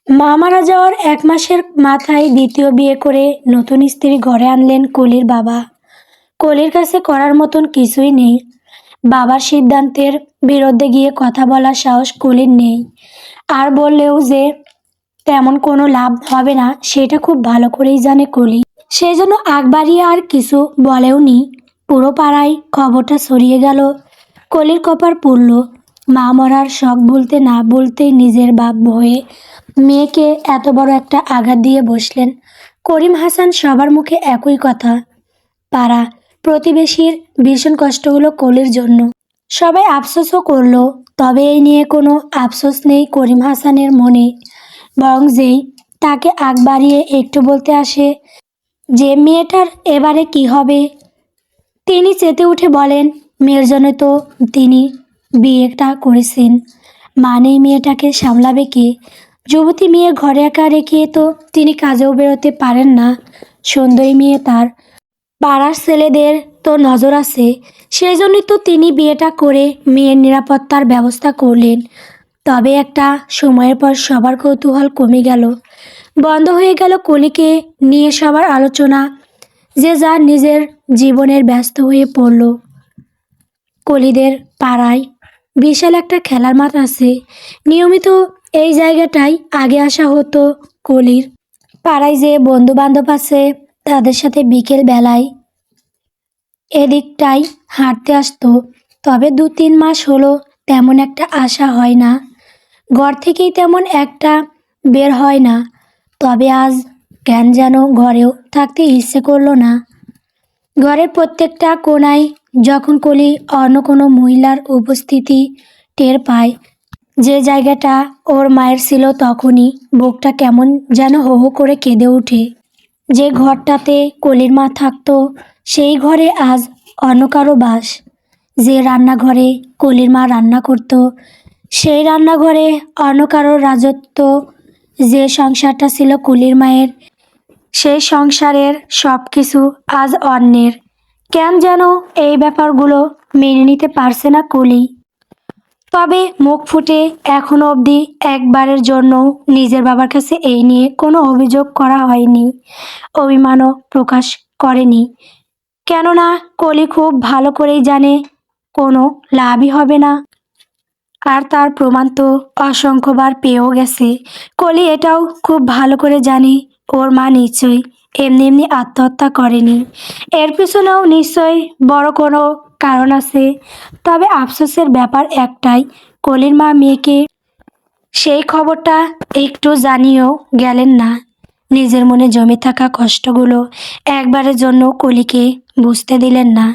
মা মারা যাওয়ার ১ মাসের মাথায় দ্বিতীয় বিয়ে করে নতুন স্ত্রী ঘরে আনলেন কলির বাবা। কলির কাছে করার মতন কিছুই নেই। বাবার সিদ্ধান্তের বিরুদ্ধে গিয়ে কথা বলার সাহস কলির নেই। আর বললেও যে তেমন কোনো লাভ হবে না সেটা খুব ভালো করেই জানে কলি। সেই জন্য আগ বাড়িয়ে আর কিছু বলেও নি। পুরো পাড়ায় খবরটা ছড়িয়ে গেল। কলির কপাল পুড়ল। মা মরার শখ বলতে না বলতেই নিজের বাপ হয়ে মেয়েকে এত বড় একটা আঘাত দিয়ে বসলেন। করিম হাসান সবার মুখে একই কথা। পাড়া প্রতিবেশীর ভীষণ কষ্ট হলো কলির জন্য। সবাই আফসোসও করলো, তবে এই নিয়ে কোনো আফসোস নেই করিম হাসানের মনে। বরং যেই তাকে আগ বাড়িয়ে একটু বলতে আসে যে মেয়েটার এবারে কি হবে, তিনি চেতে উঠে বলেন, মেয়ের জন্য তো তিনি বিয়েটা করেছেন, মানেই মেয়েটাকে সামলাবে কে? যুবতী মেয়ে ঘরে একা রেখে তো তিনি কাজেও বেরোতে পারেন না। সুন্দরী মেয়ে, তার পাড়ার ছেলেদের তো নজর আছে, সেই জন্যই তো তিনি বিয়েটা করে মেয়ের নিরাপত্তার ব্যবস্থা করলেন। তবে একটা সময়ের পর সবার কৌতূহল কমে গেল। বন্ধ হয়ে গেল কলিকে নিয়ে সবার আলোচনা। যে যার নিজের জীবনের ব্যস্ত হয়ে পড়ল। কলিদের পাড়ায় বিশাল একটা খেলার মাঠ আছে। নিয়মিত এই জায়গাটায় আগে আসা হতো কলির। পাড়ায় যে বন্ধু বান্ধব আছে তাদের সাথে বিকেল বেলায় এদিকটাই হাঁটতে আসতো। তবে ২-৩ মাস হলো তেমন একটা আসা হয় না। ঘর থেকেই তেমন একটা বের হয় না। তবে আজ কেন যেন ঘরেও থাকতে ইচ্ছে করলো না। ঘরের প্রত্যেকটা কোণায় যখন কলি অন্য কোনো মহিলার উপস্থিতি টের পায়, যে জায়গাটা ওর মায়ের ছিল, তখনই বুকটা কেমন যেন হো হো করে কেঁদে ওঠে। যে ঘরটাতে কলির মা থাকতো সেই ঘরে আজ অন্য কারো বাস। যে রান্নাঘরে কলির মা রান্না করতো সেই রান্নাঘরে অন্য কারোর রাজত্ব। যে সংসারটা ছিল কলির মায়ের, সেই সংসারের সব কিছু আজ অন্যের। কেন যেন এই ব্যাপারগুলো মেনে নিতে পারছে না কলি। তবে মুখ ফুটে এখনো অবধি একবারের জন্য নিজের বাবার কাছে এই নিয়ে কোনো অভিযোগ করা হয়নি, অভিমানও প্রকাশ করেনি। কেননা কলি খুব ভালো করেই জানে কোনো লাভই হবে না। আর তার প্রমাণ তো অসংখ্যবার পেয়েও গেছে। কলি এটাও খুব ভালো করে জানে ওর মা নিশ্চয়ই এমনি এমনি আত্মহত্যা করেনি। এর পিছনেও নিশ্চয়ই বড় কোনো কারণ আছে। তবে আফসোসের ব্যাপার একটাই, কলির মা মেয়েকে সেই খবরটা একটু জানিয়েও গেলেন না। নিজের মনে জমে থাকা কষ্টগুলো একবারের জন্য কলিকে বুঝতে দিলেন না।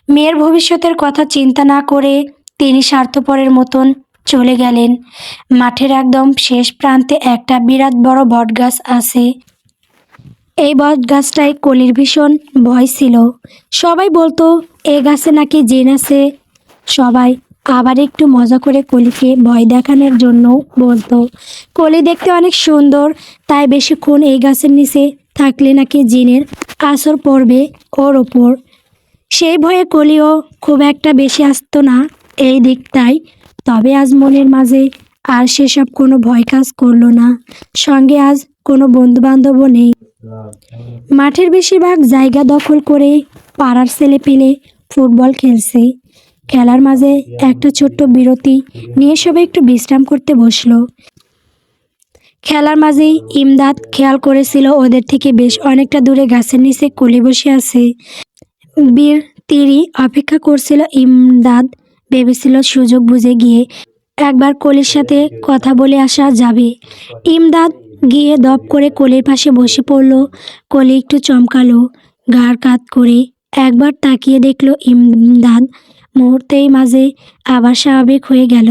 মেয়ের ভবিষ্যতের কথা চিন্তা না করে তিনি স্বার্থপরের মতন চলে গেলেন। মাঠের একদম শেষ প্রান্তে একটা বিরাট বড় বটগাছ আছে। এই বটগাছটায় কলির ভীষণ ভয় ছিল। সবাই বলতো এ গাছে নাকি জিন আছে। সবাই আবার একটু মজা করে কলিকে ভয় দেখানোর জন্য বলতো কলি দেখতে অনেক সুন্দর, তাই বেশিক্ষণ এই গাছের নিচে থাকলে নাকি জিনের আসর পড়বে ওর ওপর। সেই ভয়ে কলিও খুব একটা বেশি আসতো না এই দিকটায়। তবে আজ মনের মাঝে আর সেসব কোনো ভয় কাজ করলো না। সঙ্গে আজ কোনো বন্ধুবান্ধবও নেই। মাঠের বেশিরভাগ জায়গা দখল করে পাড়ার ছেলেপেলে ফুটবল খেলছে। খেলার মাঝে একটা ছোট্ট বিরতি নিয়ে সবাই একটু বিশ্রাম করতে বসলো। খেলার মাঝেই ইমদাদ খেয়াল করেছিল ওদের থেকে বেশ অনেকটা দূরে গাছের নিচে কলি বসে আছে। বীর তিরি অপেক্ষা করছিল। ইমদাদ ভেবেছিল সুযোগ বুঝে গিয়ে একবার কলির সাথে কথা বলে আসা যাবে। ইমদাদ গিয়ে দপ করে কলির পাশে বসে পড়ল। কলি একটু চমকালো, ঘাড় কাত করে একবার তাকিয়ে দেখলো ইমদাদ। মুহূর্তেই মাঝে আবার স্বাভাবিক হয়ে গেল।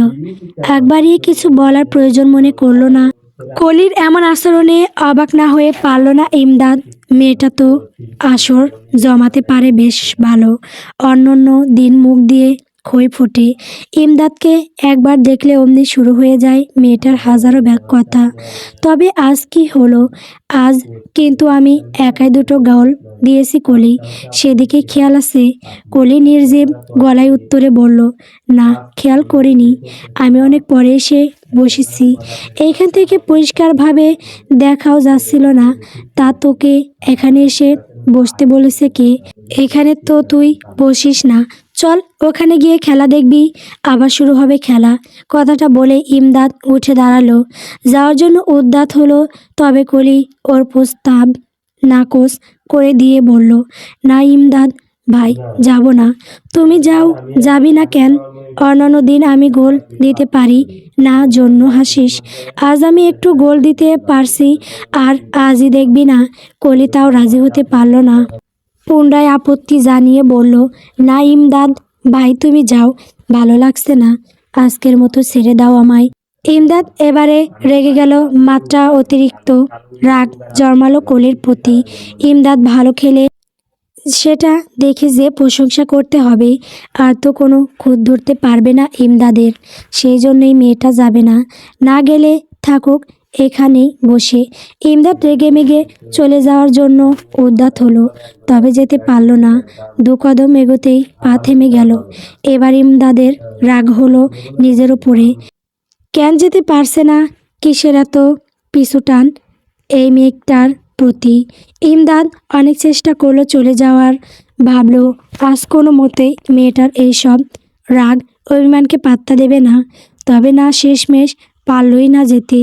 একবারই কিছু বলার প্রয়োজন মনে করলো না। কলির এমন আচরণে অবাক না হয়ে পারল না ইমদাদ। মেয়েটা তো আসর জমাতে পারে বেশ ভালো। অন্য দিন মুখ দিয়ে খই ফোটে, ইমদাদকে একবার দেখলে অমনি শুরু হয়ে যায় মেয়েটার হাজারো কথা। তবে আজ কি হলো? আজ কিন্তু আমি একাই দুটো গোল দিয়েছি কলি, সেদিকে খেয়াল আছে? কলি নির্জীব গলায় উত্তরে বলল, না, খেয়াল করিনি। আমি অনেক পরে এসে বসেছি, এইখান থেকে পরিষ্কারভাবে দেখাও যাচ্ছিল না, তা তোকে এখানে এসে বসতে বলেছে কে? এখানে তো তুই বসিস না, চল ওখানে গিয়ে খেলা দেখবি, আবার শুরু হবে খেলা। কথাটা বলে ইমদাদ উঠে দাঁড়ালো, যাওয়ার জন্য উদ্যত হলো, তবে কলি ওর প্রস্তাব নাকচ করে দিয়ে বলল, না ইমদাদ ভাই, যাব না। তুমি যাও, যাবি না কেন? অন্যান্য দিন আমি গোল দিতে পারি না জন্য হাসিস, আজ আমি একটু গোল দিতে পারছি, আর আজই দেখবি না। কলি তাও রাজি হতে পারল না, পুনরায় আপত্তি জানিয়ে বলল, না ইমদাদ ভাই, তুমি যাও, ভালো লাগছে না, আজকের মতো ছেড়ে দাও আমায়। ইমদাদ এবারে রেগে গেল, মাত্রা অতিরিক্ত রাগ জন্মালো কলির প্রতি। ইমদাদ ভালো খেলে সেটা দেখে যে প্রশংসা করতে হবে, আর তো কোনো খুঁত ধরতে পারবে না ইমদাদের, সেই জন্যই মেয়েটা যাবে না, না গেলে থাকুক এখানেই বসে। ইমদাদ রেগে মেগে চলে যাওয়ার জন্য উদ্যত হলো, তবে যেতে পারল না, দু কদম এগোতেই পা থেমে গেল। এবার ইমদাদের রাগ হলো নিজের উপরে, কেন যেতে পারছে না, কিসের এত পিছুটান এই মেয়েটার প্রতি। ইমদাদ অনেক চেষ্টা করলো চলে যাওয়ার, ভাবলো আজ কোনো মতেই মেয়েটার এইসব রাগ অভিমানকে পাত্তা দেবে না, তবে না, শেষমেশ পারলই না যেতে।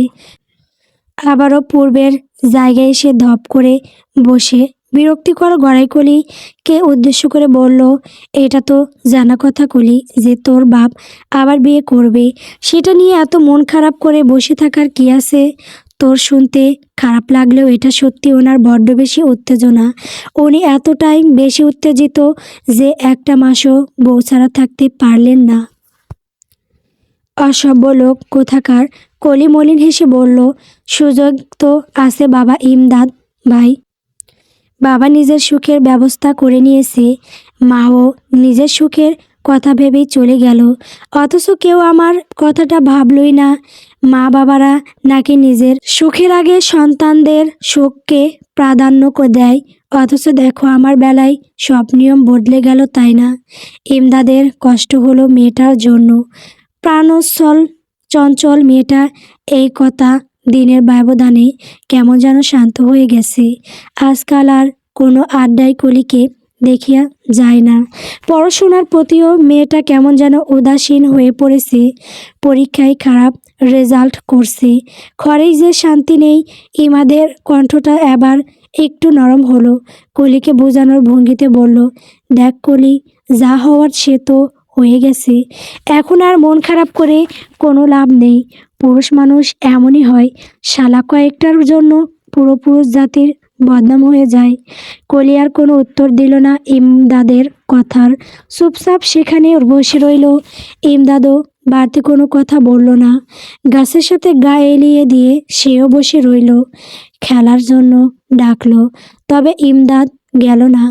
আবারও পূর্বের জায়গায় এসে ধপ করে বসে বিরক্তিকর গড়াই কলিকে উদ্দেশ্য করে বলল, এটা তো জানা কথা কলি যে তোর বাপ আবার বিয়ে করবে, সেটা নিয়ে এত মন খারাপ করে বসে থাকার কি আছে? তোর শুনতে খারাপ লাগলেও এটা সত্যি ওনার বড্ড বেশি উত্তেজনা, উনি এতটাই বেশি উত্তেজিত যে একটা মাসও বউ ছাড়া থাকতে পারলেন না। অসভ্য লোক কোথাকার। কলি মলিন হেসে বলল, সুযোগ তো আছে বাবা ইমদাদ ভাই, বাবা নিজের সুখের ব্যবস্থা করে নিয়েছে, মাও নিজের সুখের কথা ভেবেই চলে গেল, অথচ কেউ আমার কথাটা ভাবলই না। মা বাবারা নাকি নিজের সুখের আগে সন্তানদের সুখকে প্রাধান্য দেয়, অথচ দেখো আমার বেলায় সব নিয়ম বদলে গেল, তাই না? ইমদাদের কষ্ট হলো মেয়েটার জন্য, প্রাণোচ্ছল চঞ্চল মেয়েটা এই কথা দিনের ব্যবধানে কেমন যেন শান্ত হয়ে গেছে, আজকাল আর কোনো আড্ডায় কলিকে দেখিয়া যায় না। পড়াশোনার প্রতিও মেয়েটা কেমন যেন উদাসীন হয়ে পড়েছে, পরীক্ষায় খারাপ রেজাল্ট করছে, ঘরেই যে শান্তি নেই। ইমাদের কণ্ঠটা এবার একটু নরম হলো, কলিকে বোঝানোর ভঙ্গিতে বলল, দেখ কলি, যা হওয়ার সে তো হয়ে গেছে, এখন আর মন খারাপ করে কোনো লাভ নেই, পুরুষ মানুষ এমনই হয়, শালা কয়েকটার জন্য পুরো পুরুষ জাতির বদনাম হয়ে যায়। কলি আর কোনো উত্তর দিল না ইমদাদের কথার, চুপচাপ সেখানে বসে রইল। ইমদাদও বাড়তি কোনো কথা বলল না, গাছের সাথে গা এলিয়ে দিয়ে সেও বসে রইল। খেলার জন্য ডাকলো, তবে ইমদাদ গেল না।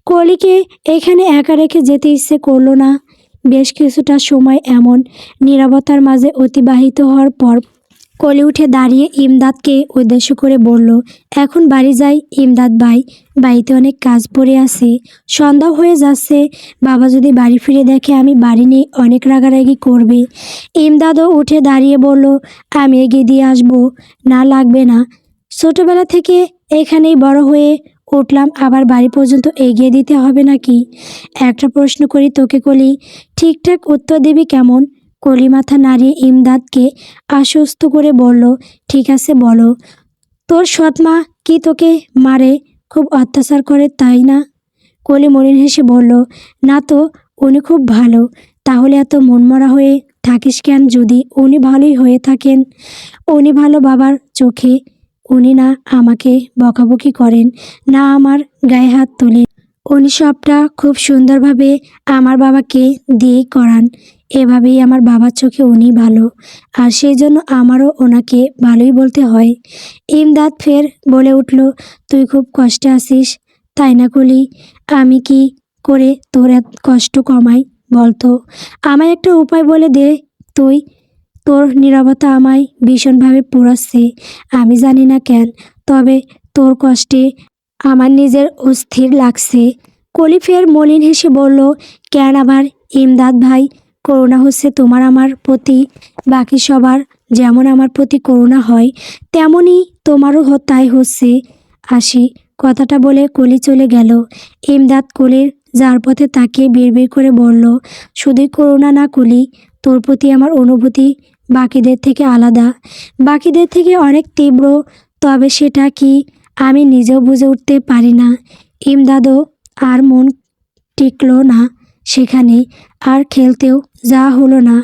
কলিকে এখানে একা রেখে যেতে ইচ্ছে করলো না। বেশ কিছুটা সময় এমন নীরবতার মাঝে অতিবাহিত হওয়ার পর কলি উঠে দাঁড়িয়ে ইমদাদকে উদ্দেশ্য করে বলল, এখন বাড়ি যাই ইমদাদ ভাই, বাড়িতে অনেক কাজ পড়ে আছে, সন্ধ্যা হয়ে যাচ্ছে, বাবা যদি বাড়ি ফিরে দেখে আমি বাড়ি নেই অনেক রাগারাগি করবে। ইমদাদও উঠে দাঁড়িয়ে বলল, আমি এগিয়ে দিয়ে আসবো। না লাগবে না, ছোটবেলা থেকে এখানেই বড় হয়ে উঠলাম, আবার বাড়ি পর্যন্ত এগিয়ে দিতে হবে নাকি? একটা প্রশ্ন করি তোকে কলি, ঠিকঠাক উত্তর দিবি কেমন? কলি মাথা নাড়িয়ে ইমদাদকে আশ্বস্ত করে বলল, ঠিক আছে বলো। তোর সৎমা কি তোকে মারে, খুব অত্যাচার করে তাই না? কলি মলিন হেসে বলল, না তো, উনি খুব ভালো। তাহলে এত মনমরা হয়ে থাকিস কেন? যদি উনি ভালোই হয়ে থাকেন, উনি ভালো বাবার চোখে, উনি না আমাকে বকাবকি করেন, না আমার গায়ে হাত তোলেন, উনি সবটা খুব সুন্দরভাবে আমার বাবাকে দিয়েই করান, এভাবেই আমার বাবার চোখে উনি ভালো, আর সেই জন্য আমারও ওনাকে ভালোই বলতে হয়। ইমদাদ ফের বলে উঠল, তুই খুব কষ্টে আছিস তাই না কলি? আমি কি করে তোর এত কষ্ট কমাই বলতো? আমায় একটা উপায় বলে দে তুই, তোর নীরবতা আমায় ভীষণভাবে পোড়াচ্ছে, আমি জানি না কেন, তবে তোর কষ্টে আমার নিজের অস্থির লাগছে। কলি ফের মলিন হেসে বলল, কেন আবার ইমদাদ ভাই, করুণা হচ্ছে তোমার আমার প্রতি, বাকি সবার যেমন আমার প্রতি করুণা হয় তেমনই তোমারও তাই হচ্ছে। আসি। কথাটা বলে কলি চলে গেল। ইমদাদ কলির যার পথে তাকিয়ে বিড়বিড় করে বলল, শুধুই করুণা না কলি, তোর প্রতি আমার অনুভূতি বাকিদের থেকে আলাদা, বাকিদের থেকে অনেক তীব্র। তবে সেটা কি আমি নিজেও বুঝে উঠতে পারি না। ইমদাদও আর মন টিকলো না সেখানে, আর খেলতেও যাওয়া হলো না।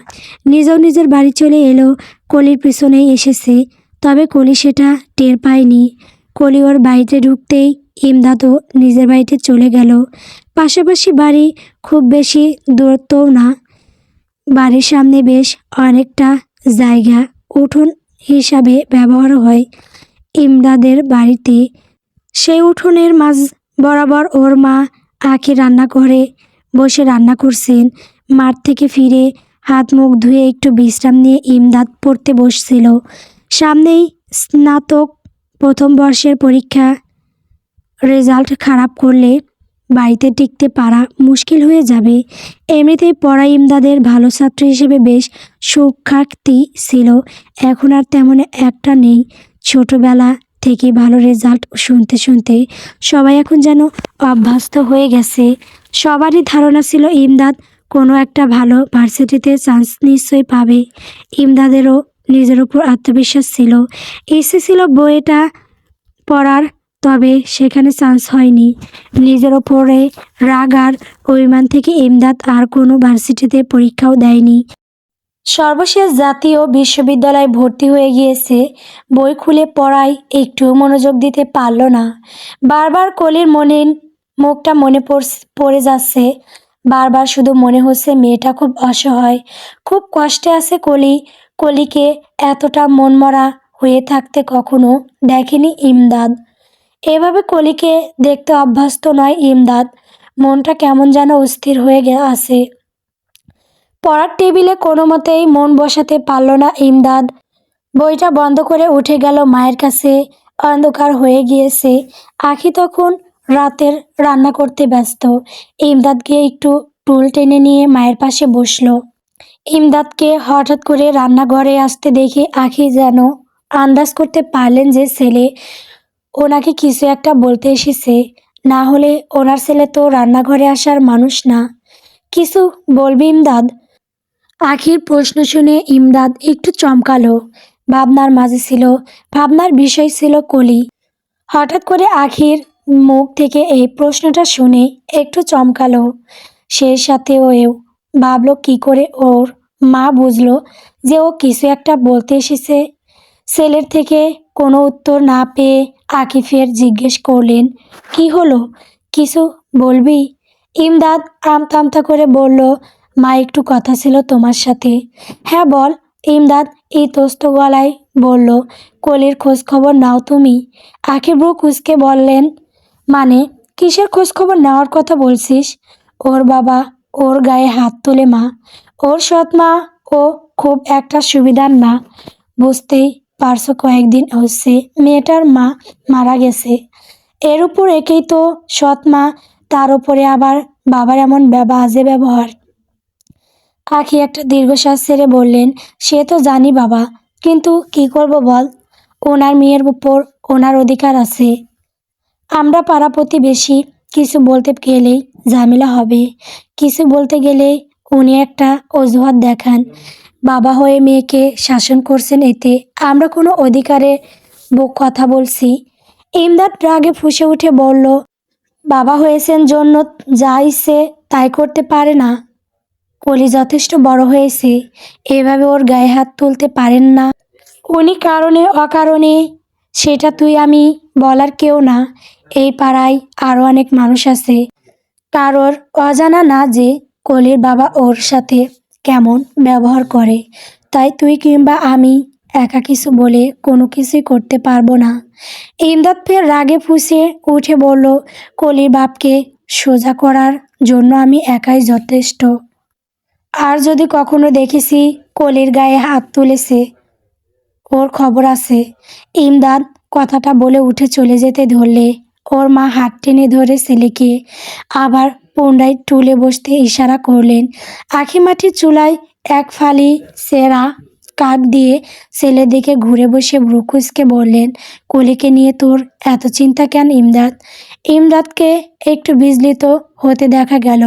নিজেও নিজের বাড়ি চলে এলো। কলির পিছনেই এসেছে, তবে কলি সেটা টের পায়নি। কলি ওর বাড়িতে ঢুকতেই ইমদাদও নিজের বাড়িতে চলে গেল। পাশাপাশি বাড়ি, খুব বেশি দূরত্বও না। বাড়ির সামনে বেশ অনেকটা জায়গা উঠোন হিসাবে ব্যবহার হয় ইমদাদের বাড়িতে। সেই উঠোনের মাঝ বরাবর ওর মা আখি রান্নাঘরে বসে রান্না করছেন। মাঠ থেকে ফিরে হাত মুখ ধুয়ে একটু বিশ্রাম নিয়ে ইমদাদ পড়তে বসছিল। সামনেই স্নাতক প্রথম বর্ষের পরীক্ষা। রেজাল্ট খারাপ করলে বাড়িতে টিকতে পারা মুশকিল হয়ে যাবে। এমনিতেই পড়া ইমদাদের ভালো ছাত্র হিসেবে বেশ সুখ্যাতি ছিল, এখন আর তেমন একটা নেই। ছোটবেলা থেকে ভালো রেজাল্ট শুনতে শুনতে সবাই এখন যেন অভ্যস্ত হয়ে গেছে। সবারই ধারণা ছিল ইমদাদ কোনো একটা ভালো ভার্সিটিতে চান্স নিশ্চয়ই পাবে। ইমদাদেরও নিজের উপর আত্মবিশ্বাস ছিল। ইচ্ছে ছিল বইটা পড়ার, তবে সেখানে চান্স হয়নি। নিজের ওপরে রাগ আর অভিমান থেকে ইমদাদ আর কোনো ভার্সিটিতে পরীক্ষাও দেয়নি। সর্বশেষ জাতীয় বিশ্ববিদ্যালয়ে ভর্তি হয়ে গিয়েছে। বই খুলে পড়ায় একটুও মনোযোগ দিতে পারল না। বারবার কলির মুখটা মনে পড়ে যাচ্ছে। বারবার শুধু মনে হচ্ছে মেয়েটা খুব অসহায়, খুব কষ্টে আছে কলি। কলিকে এতটা মনমরা হয়ে থাকতে কখনো দেখেনি ইমদাদ। এভাবে কলিকে দেখতে অভ্যস্ত নয় ইমদাদ। মনটা কেমন যেন অস্থির হয়ে আছে। পড়ার টেবিলে কোনো মতেই মন বসাতে পারল না ইমদাদ। বইটা বন্ধ করে উঠে গেল মায়ের কাছে। অন্ধকার হয়ে গিয়েছে। আখি তখন রাতের রান্না করতে ব্যস্ত। ইমদাদ গিয়ে একটু টুল টেনে নিয়ে মায়ের পাশে বসলো। ইমদাদকে হঠাৎ করে রান্নাঘরে আসতে দেখে আখি যেন আন্দাজ করতে পারলেন যে ছেলে ওনাকে কিছু একটা বলতে এসেছে। না হলে ওনার ছেলে তো রান্নাঘরে আসার মানুষ না। কিছু বলবি ইমদাদ? আখির প্রশ্ন শুনে ইমদাদ একটু চমকালো। ভাবনার মাঝে ছিল। ভাবনার বিষয় ছিল কলি। হঠাৎ করে আখির মুখ থেকে এই প্রশ্নটা শুনে একটু চমকালো। সেই সাথে ওও ভাবলো কি করে ওর মা বুঝলো যে ও কিছু একটা বলতে এসেছে। ছেলের থেকে কোনো উত্তর না পেয়ে আখি ফের জিজ্ঞেস করলেন, কি হলো, কিছু বলবি? ইমদাদ আমতা আমতা করে বলল, মা একটু কথা ছিল তোমার সাথে। হ্যাঁ বল। ইমদাদ ইতস্ত গলায় বলল, কলির খোঁজ খবর নাও তুমি? আখি ব্রু কুঁচকে বললেন, মানে কিসের খোঁজ খবর নেওয়ার কথা বলছিস? ওর বাবা ওর গায়ে হাত তোলে মা। ওর সৎ মা ও খুব একটা সুবিধার না। বুঝতেই পারছো কয়েকদিন হচ্ছে মেয়েটার মা মারা গেছে। এর উপর একেই তো সৎ মা, তার উপরে আবার বাবার এমন বাজে ব্যবহার। আখি একটা দীর্ঘশ্বাস ছেড়ে বললেন, সে তো জানি বাবা, কিন্তু কি করব বল, ওনার মেয়ের উপর ওনার অধিকার আছে। আমরা পাড়া প্রতিবেশী, কিছু বলতে গেলেই ঝামেলা হবে। কিছু বলতে গেলে উনি একটা অজুহাত দেখান। বাবা হয়ে মেয়েকে শাসন করছেন, এতে আমরা কোনো অধিকারে কথা বলছি? ইমদাদ রাগে ফুঁসে উঠে বলল, বাবা হয়েছেন জন্য যা ইচ্ছে তাই করতে পারে না? কলি যথেষ্ট বড় হয়েছে, এভাবে ওর গায়ে হাত তুলতে পারেন না উনি কারণে অকারণে। সেটা তুই আমি বলার কেউ না। এই পাড়ায় আরও অনেক মানুষ আছে, কারোর অজানা না যে কলির বাবা ওর সাথে কেমন ব্যবহার করে। তাই তুই কিংবা আমি একা কিছু বলে কোনো কিছুই করতে পারবো না। ইমদাদ ফের রাগে ফুঁসে উঠে বলল, কলির বাপকে সোজা করার জন্য আমি একাই যথেষ্ট। আর যদি কখনো দেখেছি কলির গায়ে হাত তুলেছে, ওর খবর আছে। ইমদাদ কথাটা বলে উঠে চলে যেতে ধরলে ওর মা হাত টেনে ধরে ছেলেকে আবার পুনরায় টুলে বসতে ইশারা করলেন। আখি মাটির চুলায় এক ফালি সেরা কাক দিয়ে ছেলের দিকে ঘুরে বসে ব্রুকুসকে বললেন, কলিকে নিয়ে তোর এত চিন্তা কেন ইমদাদ? ইমদাদকে একটু বিচলিত হতে দেখা গেল।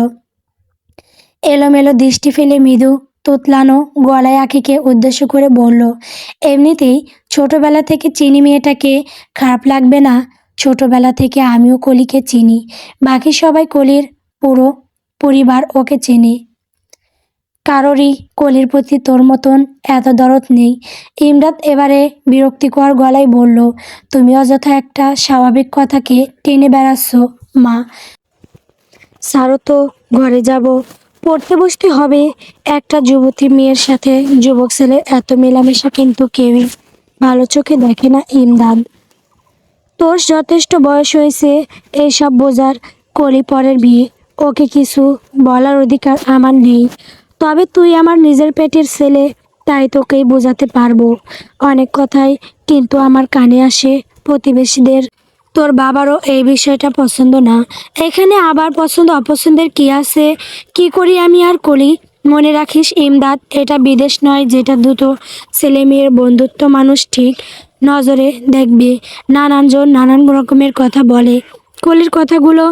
এলোমেলো দৃষ্টি ফেলে মৃদু তুতলানো গলায় আখিকে উদ্দেশ্য করে বলল, এমনিতেই ছোটবেলা থেকে চিনি মেয়েটাকে, খারাপ লাগবে না? ছোটবেলা থেকে আমিও কলিকে চিনি, বাকি সবাই কলির পুরো পরিবার ওকে চেনে। কারোরই কলির প্রতি তোর মতন এত দরদ নেই। ইমদাদ এবারে বিরক্তিকর গলায় বলল, তুমি অযথা একটা স্বাভাবিক কথাকে টেনে বেড়াচ্ছ মা। ছাড়ো তো, ঘরে যাব, পড়তে বসতে হবে। একটা যুবতী মেয়ের সাথে যুবক ছেলের এত মেলামেশা কিন্তু কেউই ভালো চোখে দেখে না ইমদাদ। তোর যথেষ্ট বয়স হয়েছে এইসব বোঝার। কলি পরের বিয়ে, ওকে কিছু বলার অধিকার আমার নেই। তবে তুই আমার নিজের পেটের ছেলে, তাই তোকেই বোঝাতে পারবো অনেক কথাই, কিন্তু আমার কানে আসে প্রতিবেশীদের। তোর বাবারও এই বিষয়টা পছন্দ না। এখানে আবার পছন্দ অপছন্দের কি আছে? কি করি আমি আর কলি? মনে রাখিস ইমদাদ, এটা বিদেশ নয় যেটা দুটো ছেলে মেয়ের বন্ধুত্ব মানুষ ঠিক নজরে দেখবে। নানানজন নানান রকমের কথা বলে। কলির কথাগুলো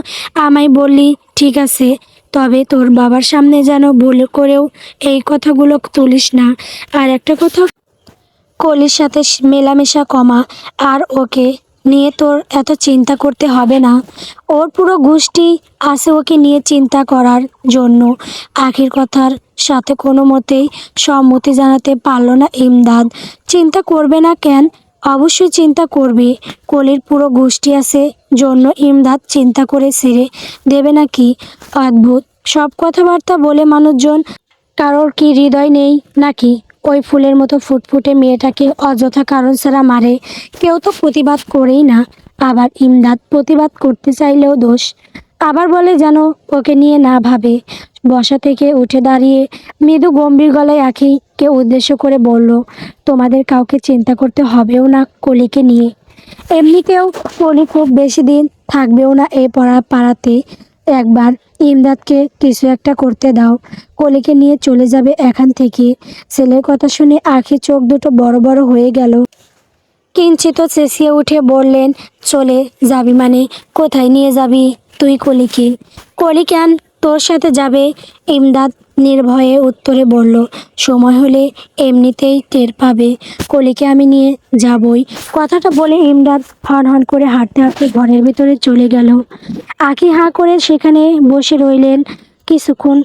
আমায় বললি ঠিক আছে, তবে তোর বাবার সামনে যেন ভুল করেও এই কথাগুলো তুলিস না। আর একটা কথা, কলির সাথে মেলামেশা কমা, আর ওকে নিয়ে তোর এত চিন্তা করতে হবে না। ওর পুরো গোষ্ঠী আছে ওকে নিয়ে চিন্তা করার জন্য। আখির কথার সাথে কোনো মতেই সম্মতি জানাতে পারল না ইমদাদ। চিন্তা করবে না কেন? অবশ্যই চিন্তা করবে। কলির পুরো গোষ্ঠী আছে জন্য ইমদাদ চিন্তা করে ছেড়ে দেবে নাকি? অদ্ভুত সব কথাবার্তা বলে মানুষজন। কারোর কি হৃদয় নেই নাকি? ওই ফুলের মতো ফুটফুটে মেয়েটাকে অযথা কারণ ছাড়া মারে। কেউ তো প্রতিবাদ করেই না। আবার ইমদাদ প্রতিবাদ করতে চাইলেও দোষ। আবার বলে যেন ওকে নিয়ে না ভাবে। বসা থেকে উঠে দাঁড়িয়ে মৃদু গম্ভীর গলায় আখিকে উদ্দেশ্য করে বলল, তোমাদের কাউকে চিন্তা করতে হবেও না কলিকে নিয়ে। এমনিতেও কলি খুব বেশি দিন থাকবেও না এই পাড়াতে। একবার ইমদাদকে কিছু একটা করতে দাও, কলিকে নিয়ে চলে যাবে এখান থেকে। ছেলের কথা শুনে আখি চোখ দুটো বড় বড় হয়ে গেল। কিঞ্চিত চেঁচিয়ে উঠে বললেন, চলে যাবি মানে? কোথায় নিয়ে যাবি তুই কলিকে? কলি কেন তোর সাথে যাবে? ইমদাদ নির্ভয়ে উত্তরে বলল, সময় হলে এমনিতেই টের পাবে, কলিকে আমি নিয়ে যাবই। কথাটা বলে ইমদাদ হন হন করে হাঁটতে হাঁটতে ঘরের ভিতরে চলে গেল। আখি হাঁ করে সেখানে বসে রইলেন। কিছুক্ষণ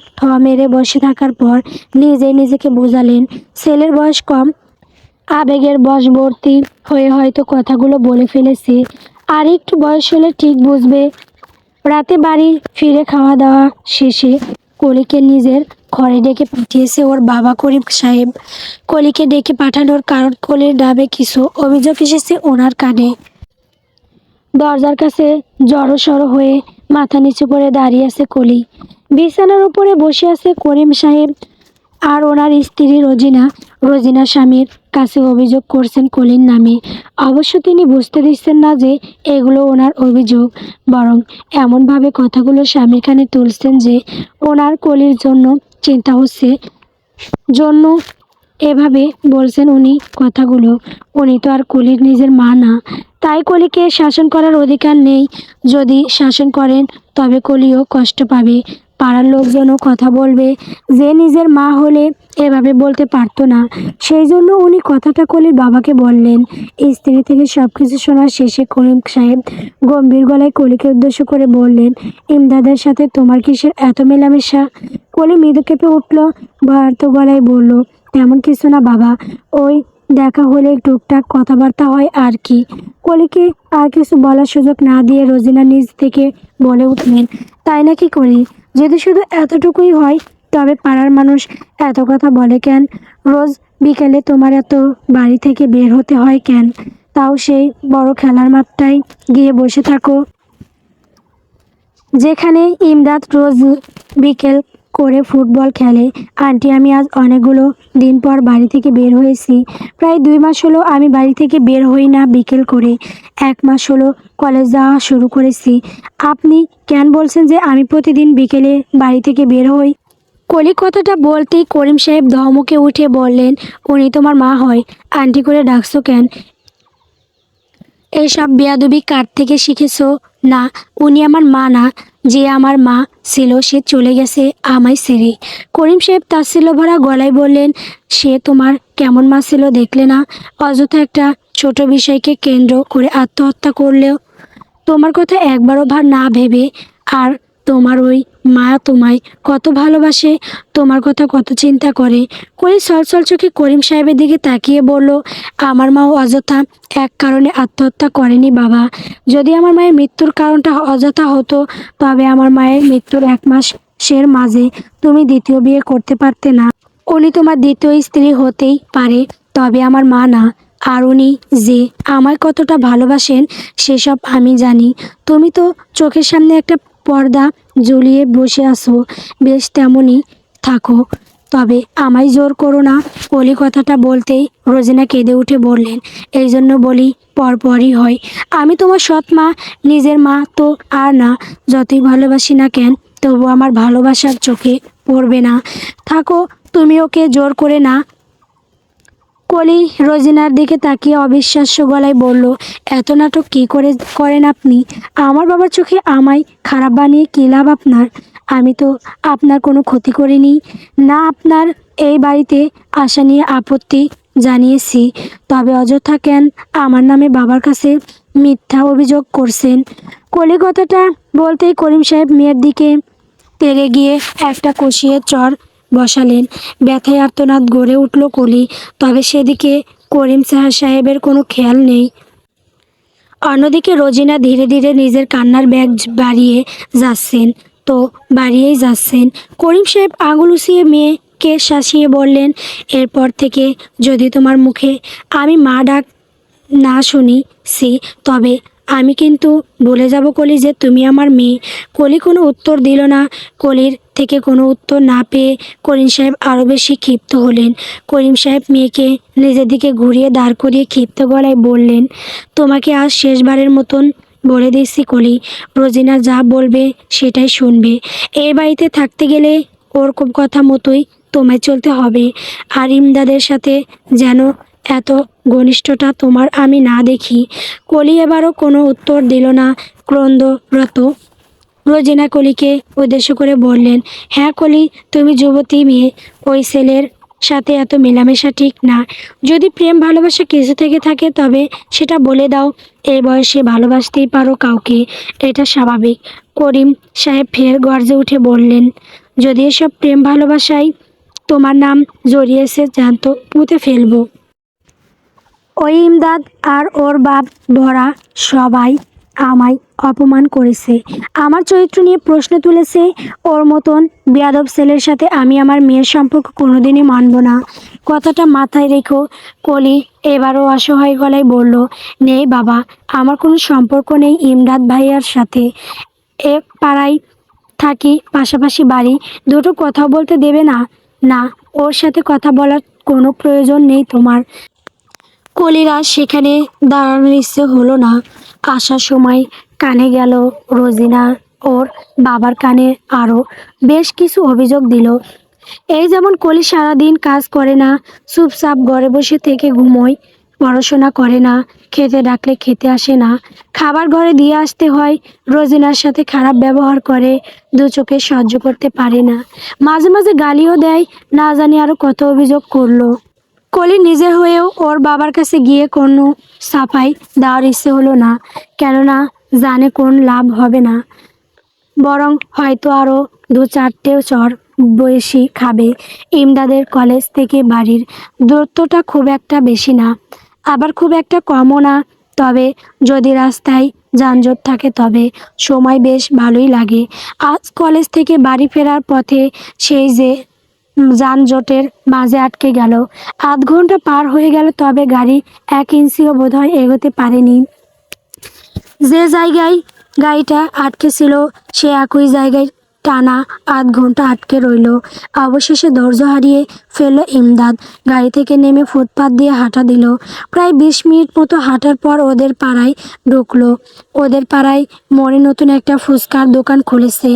মেরে বসে থাকার পর নিজেই নিজেকে বোঝালেন, ছেলের বয়স কম, আবেগের বশবর্তী হয়ে হয়তো কথাগুলো বলে ফেলেছে। আর একটু বয়স হলে ঠিক বুঝবে। রাতে বাড়ি ফিরে খাওয়া দাওয়া শেষে কলিকে নিজের ঘরে ডেকে পাঠিয়েছে ওর বাবা করিম সাহেব। কলিকে ডেকে পাঠানোর কারণ, কলির নামে কিছু অভিযোগ এসেছে ওনার কানে। দরজার কাছে জড়সড় হয়ে মাথা নিচু করে দাঁড়িয়ে আছে কলি। বিছানার উপরে বসে আছে করিম সাহেব আর ওনার স্ত্রী রোজিনা। রোজিনা স্বামীর কাছে অভিযোগ করছেন কলির নামে। অবশ্য তিনি বুঝতে দিচ্ছেন না যে এগুলো ওনার অভিযোগ, বরং এমনভাবে কথাগুলো স্বামীর কানে তুলছেন যে ওনার কলির জন্য চিন্তা হচ্ছে, জন্য এভাবে বলছেন উনি কথাগুলো। উনি তো আর কলির নিজের মা না, তাই কলিকে শাসন করার অধিকার নেই। যদি শাসন করেন তবে কলিও কষ্ট পাবে। পাড়ার লোকজনও কথা বলবে যে নিজের মা হলে এভাবে বলতে পারতো না। সেই জন্য উনি কথাটা কলির বাবাকে বললেন। স্ত্রী থেকে সব কিছু শোনার শেষে করিম সাহেব গম্ভীর গলায় কলিকে উদ্দেশ্য করে বললেন, ইমদাদের সাথে তোমার কিসের এত মেলামেশা? কলি মৃদু কেঁপে উঠল, ভয়ার্থ গলায় বলল, তেমন কিছু না বাবা, ওই দেখা হলে টুকটাক কথাবার্তা হয় আর কি। কলিকে আর কিছু বলার সুযোগ না দিয়ে রোজিনা নিজ থেকে বলে উঠলেন, তাই নাকি কলি? যদি শুধু এতটুকুই হয় তবে পাড়ার মানুষ এত কথা বলে কেন? রোজ বিকেলে তোমার এত বাড়ি থেকে বের হতে হয় কেন? তাও সেই বড় খেলার মাঠটায় গিয়ে বসে থাকো, যেখানে ইমদাদ রোজ বিকেল করে ফুটবল খেলে। আন্টি, আমি আজ অনেকগুলো দিন পর বাড়ি থেকে বের হয়েছি। প্রায় 2 মাস হলো আমি বাড়ি থেকে বের হই না বিকেল করে। 1 মাস হলো কলেজ যাওয়া শুরু করেছি। আপনি কেন বলছেন যে আমি প্রতিদিন বিকেলে বাড়ি থেকে বের হই? কলি কথাটা বলতেই করিম সাহেব ধমকে উঠে বললেন, উনি তোমার মা হয়, আন্টি করে ডাকছো কেন? এসব বেয়াদবি কার থেকে শিখেছো? না, উনি আমার মা না। যে আমার মা ছিল সে চলে গেছে আমায় ছেড়ে। করিম সাহেব তাচ্ছিল্য ভরা গলায় বললেন, সে তোমার কেমন মা ছিল দেখলে না? অযথা একটা ছোট বিষয়কে কেন্দ্র করে আত্মহত্যা করলেও তোমার কথা একবারও না ভেবে। আর তোমার ওই মা তোমায় কত ভালোবাসে, তোমার কথা কত চিন্তা করে। কলি ছলছল চোখে করিম সাহেবের দিকে তাকিয়ে বলল, আমার মাও অযথা এক কারণে আত্মহত্যা করেনি বাবা। যদি আমার মায়ের মৃত্যুর কারণটা অযথা হতো, তবে আমার মায়ের মৃত্যুর 1 মাসের মাঝে তুমি দ্বিতীয় বিয়ে করতে পারতে না। উনি তোমার দ্বিতীয় স্ত্রী হতেই পারে, তবে আমার মা না। আর উনি যে আমায় কতটা ভালোবাসেন সেসব আমি জানি। তুমি তো চোখের সামনে একটা পর্দা ঝুলিয়ে বসে আছো, বেশ তেমনই থাকো, তবে আমায় জোর করো না। কলি কথাটা বলতেই রোজিনা কেঁদে উঠে বললেন, এই জন্য বলি পরপরই হয়। আমি তোমার সৎ মা, নিজের মা তো আর না। যতই ভালোবাসি না কেন, তবু আমার ভালোবাসার চোখে পড়বে না। থাকো, তুমি ওকে জোর করে না। কলি রোজিনার দিকে তাকিয়ে অবিশ্বাস্য গলায় বলল, এত নাটক কী করে করেন আপনি? আমার বাবার চোখে আমায় খারাপ বানিয়ে কী লাভ আপনার? আমি তো আপনার কোনো ক্ষতি করিনি। না, আপনার এই বাড়িতে আসা নিয়ে আপত্তি জানিয়েছি, তবে অযথা কেন আমার নামে বাবার কাছে মিথ্যা অভিযোগ করছেন? কলি কথাটা বলতেই করিম সাহেব মেয়ের দিকে তেড়ে গিয়ে একটা কষিয়ে চর বসালেন। ব্যথায় আর্তনাদ গড়ে উঠল কলি, তবে সেদিকে করিম সাহেবের কোনো খেয়াল নেই। অন্যদিকে রোজিনা ধীরে ধীরে নিজের কান্নার ব্যাগ বাড়িয়েই যাচ্ছেন। করিম সাহেব আঙুল উঁচিয়ে মেয়েকে শাসিয়ে বললেন, এরপর থেকে যদি তোমার মুখে আমি মা ডাক না শুনিছি, তবে আমি কিন্তু বলে যাব কলি যে তুমি আমার মেয়ে। কলি কোনো উত্তর দিল না। কলির থেকে কোনো উত্তর না পেয়ে করিম সাহেব আরও বেশি ক্ষিপ্ত হলেন। করিম সাহেব মেয়েকে নিজের দিকে ঘুরিয়ে দাঁড় করিয়ে ক্ষিপ্ত গলায় বললেন, তোমাকে আজ শেষবারের মতন বলে দিচ্ছি কলি, রোজিনা যা বলবে সেটাই শুনবে। এই বাড়িতে থাকতে গেলে ওর কথা মতোই তোমায় চলতে হবে। আর ইমদাদের সাথে যেন এত ঘনিষ্ঠতা তোমার আমি না দেখি। কলি এবারও কোনো উত্তর দিল না, ক্রন্দরত। রোজিনা কলিকে উদ্দেশ্য করে বললেন, হ্যাঁ কলি, তুমি যুবতী মেয়ে, ওই ছেলের সাথে এত মেলামেশা ঠিক না। যদি প্রেম ভালোবাসা কিছু থেকে থাকে তবে সেটা বলে দাও। এই বয়সে ভালোবাসতেই পারো কাউকে, এটা স্বাভাবিক। করিম সাহেব ফের গর্জে উঠে বললেন, যদি এসব প্রেম ভালোবাসায় তোমার নাম জড়িয়েছে জানতো পুঁতে ফেলবো। ওই ইমদাদ আর ওর বাপ ভরা সবাই আমায় অপমান করেছে, আমার চরিত্র নিয়ে প্রশ্ন তুলেছে। ওর মতন বেয়াদব ছেলের সাথে আমি আমার মেয়ের সম্পর্ক কোনোদিনই মানব না। কথাটা মাথায় রেখো। কলি এবারও অসহায় গলায় বলল, নেই বাবা, আমার কোনো সম্পর্ক নেই ইমদাদ ভাইয়ার সাথে। এক পাড়ায় থাকি, পাশাপাশি বাড়ি, দুটো কথা বলতে দেবে না? না, ওর সাথে কথা বলার কোনো প্রয়োজন নেই তোমার। কলিরা সেখানে দাঁড়ানোর ইচ্ছে হলো না। আসার সময় কানে গেল রোজিনা ওর বাবার কানে আরও বেশ কিছু অভিযোগ দিল। এই যেমন কলি সারাদিন কাজ করে না, চুপচাপ ঘরে বসে থেকে ঘুমোয়, পড়াশোনা করে না, খেতে ডাকলে খেতে আসে না, খাবার ঘরে দিয়ে আসতে হয়, রোজিনার সাথে খারাপ ব্যবহার করে, দু চোখে সহ্য করতে পারে না, মাঝে মাঝে গালিও দেয়, না জানি আরও কত অভিযোগ করলো। কলি নিজের হয়েও ওর বাবার কাছে গিয়ে কোনো সাফাই দেওয়ার ইচ্ছে হলো না, কেননা জানে কোন লাভ হবে না, বরং হয়তো আরও 2-4টে চর বেশি খাবে। ইমদাদের কলেজ থেকে বাড়ির দূরত্বটা খুব একটা বেশি না, আবার খুব একটা কমও না, তবে যদি রাস্তায় যানজট থাকে তবে সময় বেশ ভালোই লাগে। আজ কলেজ থেকে বাড়ি ফেরার পথে সেই যে যানজটের মাঝে আটকে গেল, আধ ঘন্টা পার হয়ে গেল, তবে গাড়ি 1 ইঞ্চিও বোধহয় এগোতে পারেনি। যে জায়গায় গাড়িটা আটকে ছিল সে একই জায়গায় টানা আধ ঘন্টা আটকে রইল। অবশেষে ধৈর্য হারিয়ে ফেলল ইমদাদ। গাড়ি থেকে নেমে ফুটপাত দিয়ে হাঁটা দিল। প্রায় 20 মিনিট মতো হাঁটার পর ওদের পাড়ায় ঢুকলো। ওদের পাড়ায় মোড়ে নতুন একটা ফুচকার দোকান খুলেছে।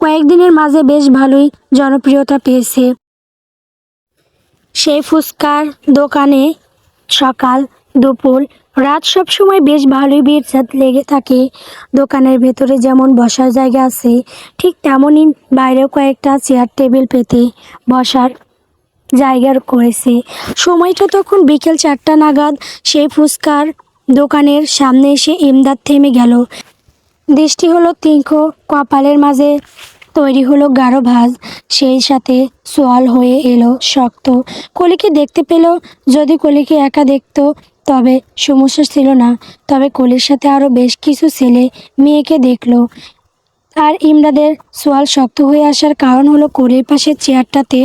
কয়েকদিনের মাঝে বেশ ভালোই জনপ্রিয়তা পেয়েছে। সেই ফুচকার দোকানে সকাল, দুপুর, রাত সব সময় বেশ ভালোই ভিড় লেগে থাকে। দোকানের ভেতরে যেমন বসার জায়গা আছে, ঠিক তেমনই বাইরেও কয়েকটা চেয়ার টেবিল পেতে বসার জায়গা করেছে। সময়টা তখন বিকেল 4টা নাগাদ। সেই ফুচকার দোকানের সামনে এসে ইমদাদ থেমে গেল। দৃষ্টি হলো তীক্ষ্ণ, কপালের মাঝে তৈরি হলো গাঢ় ভাঁজ, সেই সাথে সোয়াল হয়ে এলো শক্ত। কলিকে দেখতে পেল। যদি কলিকে একা দেখতো তবে সমস্যা ছিল না, তবে কলির সাথে আরও বেশ কিছু ছেলে মেয়েকে দেখলো। আর ইমদাদের সোয়াল শক্ত হয়ে আসার কারণ হলো কলির পাশের চেয়ারটাতে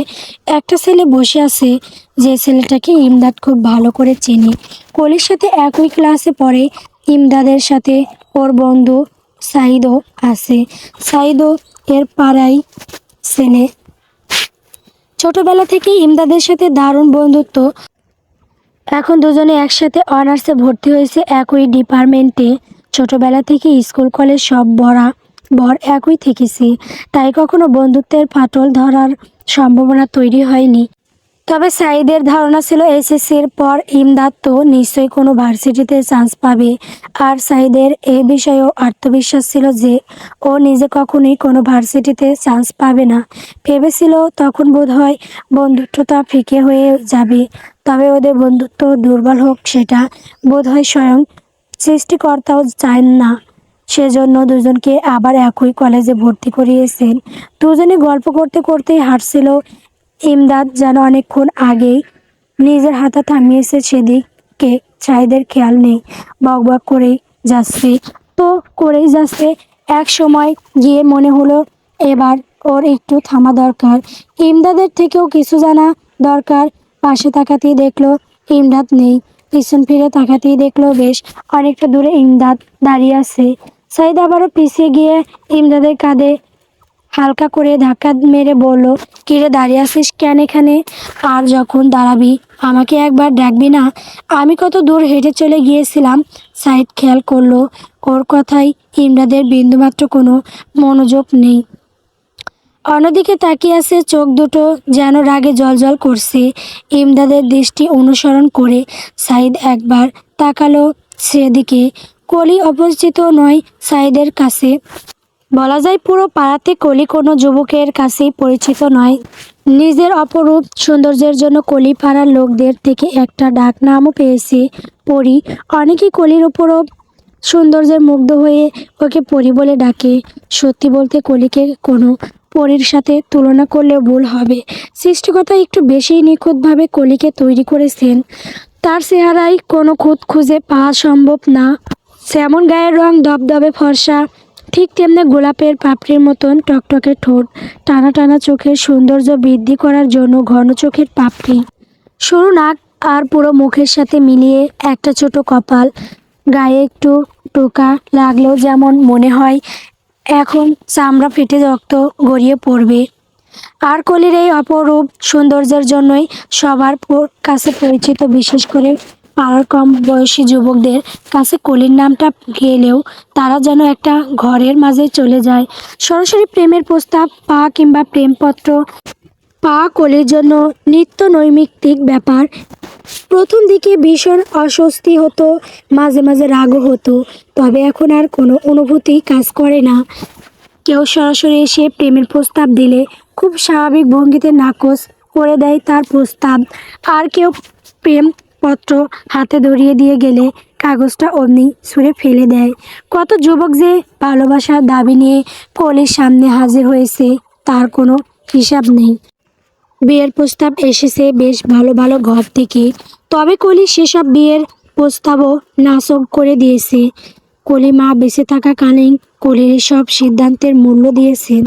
একটা ছেলে বসে আছে, যে ছেলেটাকে ইমদাদ খুব ভালো করে চেনে। কলির সাথে একই ক্লাসে পড়ে। ইমদাদের সাথে ওর বন্ধু সাইদও আছে। সাইদও এর পাড়াই ছেলে। ছোটবেলা থেকে ইমদাদের সাথে দারুণ বন্ধুত্ব। এখন দুজনে একসাথে অনার্সে ভর্তি হয়েছে একই ডিপার্টমেন্টে। ছোটবেলা থেকে স্কুল কলেজ সব বরাবর একই থেকেছি, তাই কখনো বন্ধুত্বের ফাটল ধরার সম্ভাবনা তৈরি হয়নি। তবে সাইদের ধারণা ছিল এসএসসির পর ইমদাদ তো নিশ্চয়ই কোনো ভার্সিটিতে চান্স পাবে। আর সাইদের এই বিষয়েও আত্মবিশ্বাস ছিল যে ও নিজে কখনোই কোনো ভার্সিটিতে চান্স পাবে না। ভেবেছিল তখন বোধহয় বন্ধুত্বটা ফিকে হয়ে যাবে। তবে ওদের বন্ধুত্ব দুর্বল হোক সেটা বোধহয় স্বয়ং সৃষ্টিকর্তাও চান না। সেজন্য দুজনকে আবার একই কলেজে ভর্তি করিয়েছেন। দুজনে গল্প করতে করতেই হাঁটছিল। ইমদাদ যেন অনেকক্ষণ আগেই নিজের হাতে থামিয়েছে, সেদিকে সাইদের খেয়াল নেই। বকবক করেই যাচ্ছে। এক সময় গিয়ে মনে হলো এবার ওর একটু থামা দরকার। ইমদাদের থেকেও কিছু জানা দরকার। পাশে তাকাতেই দেখলো ইমদাদ নেই। পিছন ফিরে তাকাতেই দেখলো বেশ অনেকটা দূরে ইমদাদ দাঁড়িয়ে আছে। সাইদ আবারও পিছিয়ে গিয়ে ইমদাদের কাঁধে হালকা করে ধাক্কা মেরে বলল, কিরে দাঁড়িয়ে আছিস কেন এখানে? আর যখন দাঁড়াবি আমাকে একবার ডাকবি না? আমি কত দূর হেঁটে চলে গিয়েছিলাম। সাইদ খেয়াল করলো ওর কথায় ইমদাদের বিন্দুমাত্র কোনো মনোযোগ নেই। অন্যদিকে তাকিয়ে আছে, চোখ দুটো যেন রাগে জ্বলজ্বল করছে। ইমদাদের দৃষ্টি অনুসরণ করে সাইদ একবার তাকালো সেদিকে। কলি অপরিচিত নয় সাইদের কাছে। বলা যায় পুরো পাড়াতে কলি কোনো যুবকের কাছেই পরিচিত নয়। নিজের অপরূপ সৌন্দর্যের জন্য কলি পাড়ার লোকদের থেকে একটা ডাকনামও পেয়েছে, পরী। অনেকেই কলির অপরূপ সৌন্দর্যের মুগ্ধ হয়ে ওকে পরী বলে ডাকে। সত্যি বলতে কলিকে কোনো পরীর সাথে তুলনা করলেও ভুল হবে। সৃষ্টিকর্তা একটু বেশিই নিখুঁতভাবে কলিকে তৈরি করেছেন। তার চেহারায় কোনো খুঁত খুঁজে পাওয়া সম্ভব না। যেমন গায়ের রং দবদবে ফর্সা, ঠিক তেমনি গোলাপের পাপড়ির মতন টকটকে ঠোঁট, টানা টানা চোখের সৌন্দর্য বৃদ্ধি করার জন্য ঘন চোখের পাপড়ি, সরু নাক আর পুরো মুখের সাথে মিলিয়ে একটা ছোট কপাল। গায়ে একটু টোকা লাগলেও যেমন মনে হয় এখন চামড়া ফেটে রক্ত গড়িয়ে পড়বে। আর কলির এই অপরূপ সৌন্দর্যের জন্যই সবার কাছে পরিচিত। বিশেষ করে পাড়ার কম বয়সী যুবকদের কাছে কলির নামটা গেলেও তারা যেন একটা ঘরের মাঝে চলে যায়। সরাসরি প্রেমের প্রস্তাব পাওয়া কিংবা প্রেমপত্র পাওয়া কলির জন্য নিত্য নৈমিত্তিক ব্যাপার। প্রথম দিকে ভীষণ অস্বস্তি হতো, মাঝে মাঝে রাগও হতো। তবে এখন আর কোনো অনুভূতি কাজ করে না। কেউ সরাসরি এসে প্রেমের প্রস্তাব দিলে খুব স্বাভাবিক ভঙ্গিতে নাকচ করে দেয় তার প্রস্তাব। আর কেউ প্রেমপত্র হাতে ধরিয়ে দিয়ে গেলে কাগজটা অমনি ছুঁড়ে ফেলে দেয়। কত যুবক যে ভালোবাসার দাবি নিয়ে কলির সামনে হাজির হয়েছে তার কোনো হিসাব নেই। বিয়ের প্রস্তাব এসেছে বেশ ভালো ভালো ঘর থেকে, তবে কলি সেসব বিয়ের প্রস্তাবও নাকচ করে দিয়েছে। কলি মা বেঁচে থাকাকালীন কলির সব সিদ্ধান্তের মূল্য দিয়েছেন।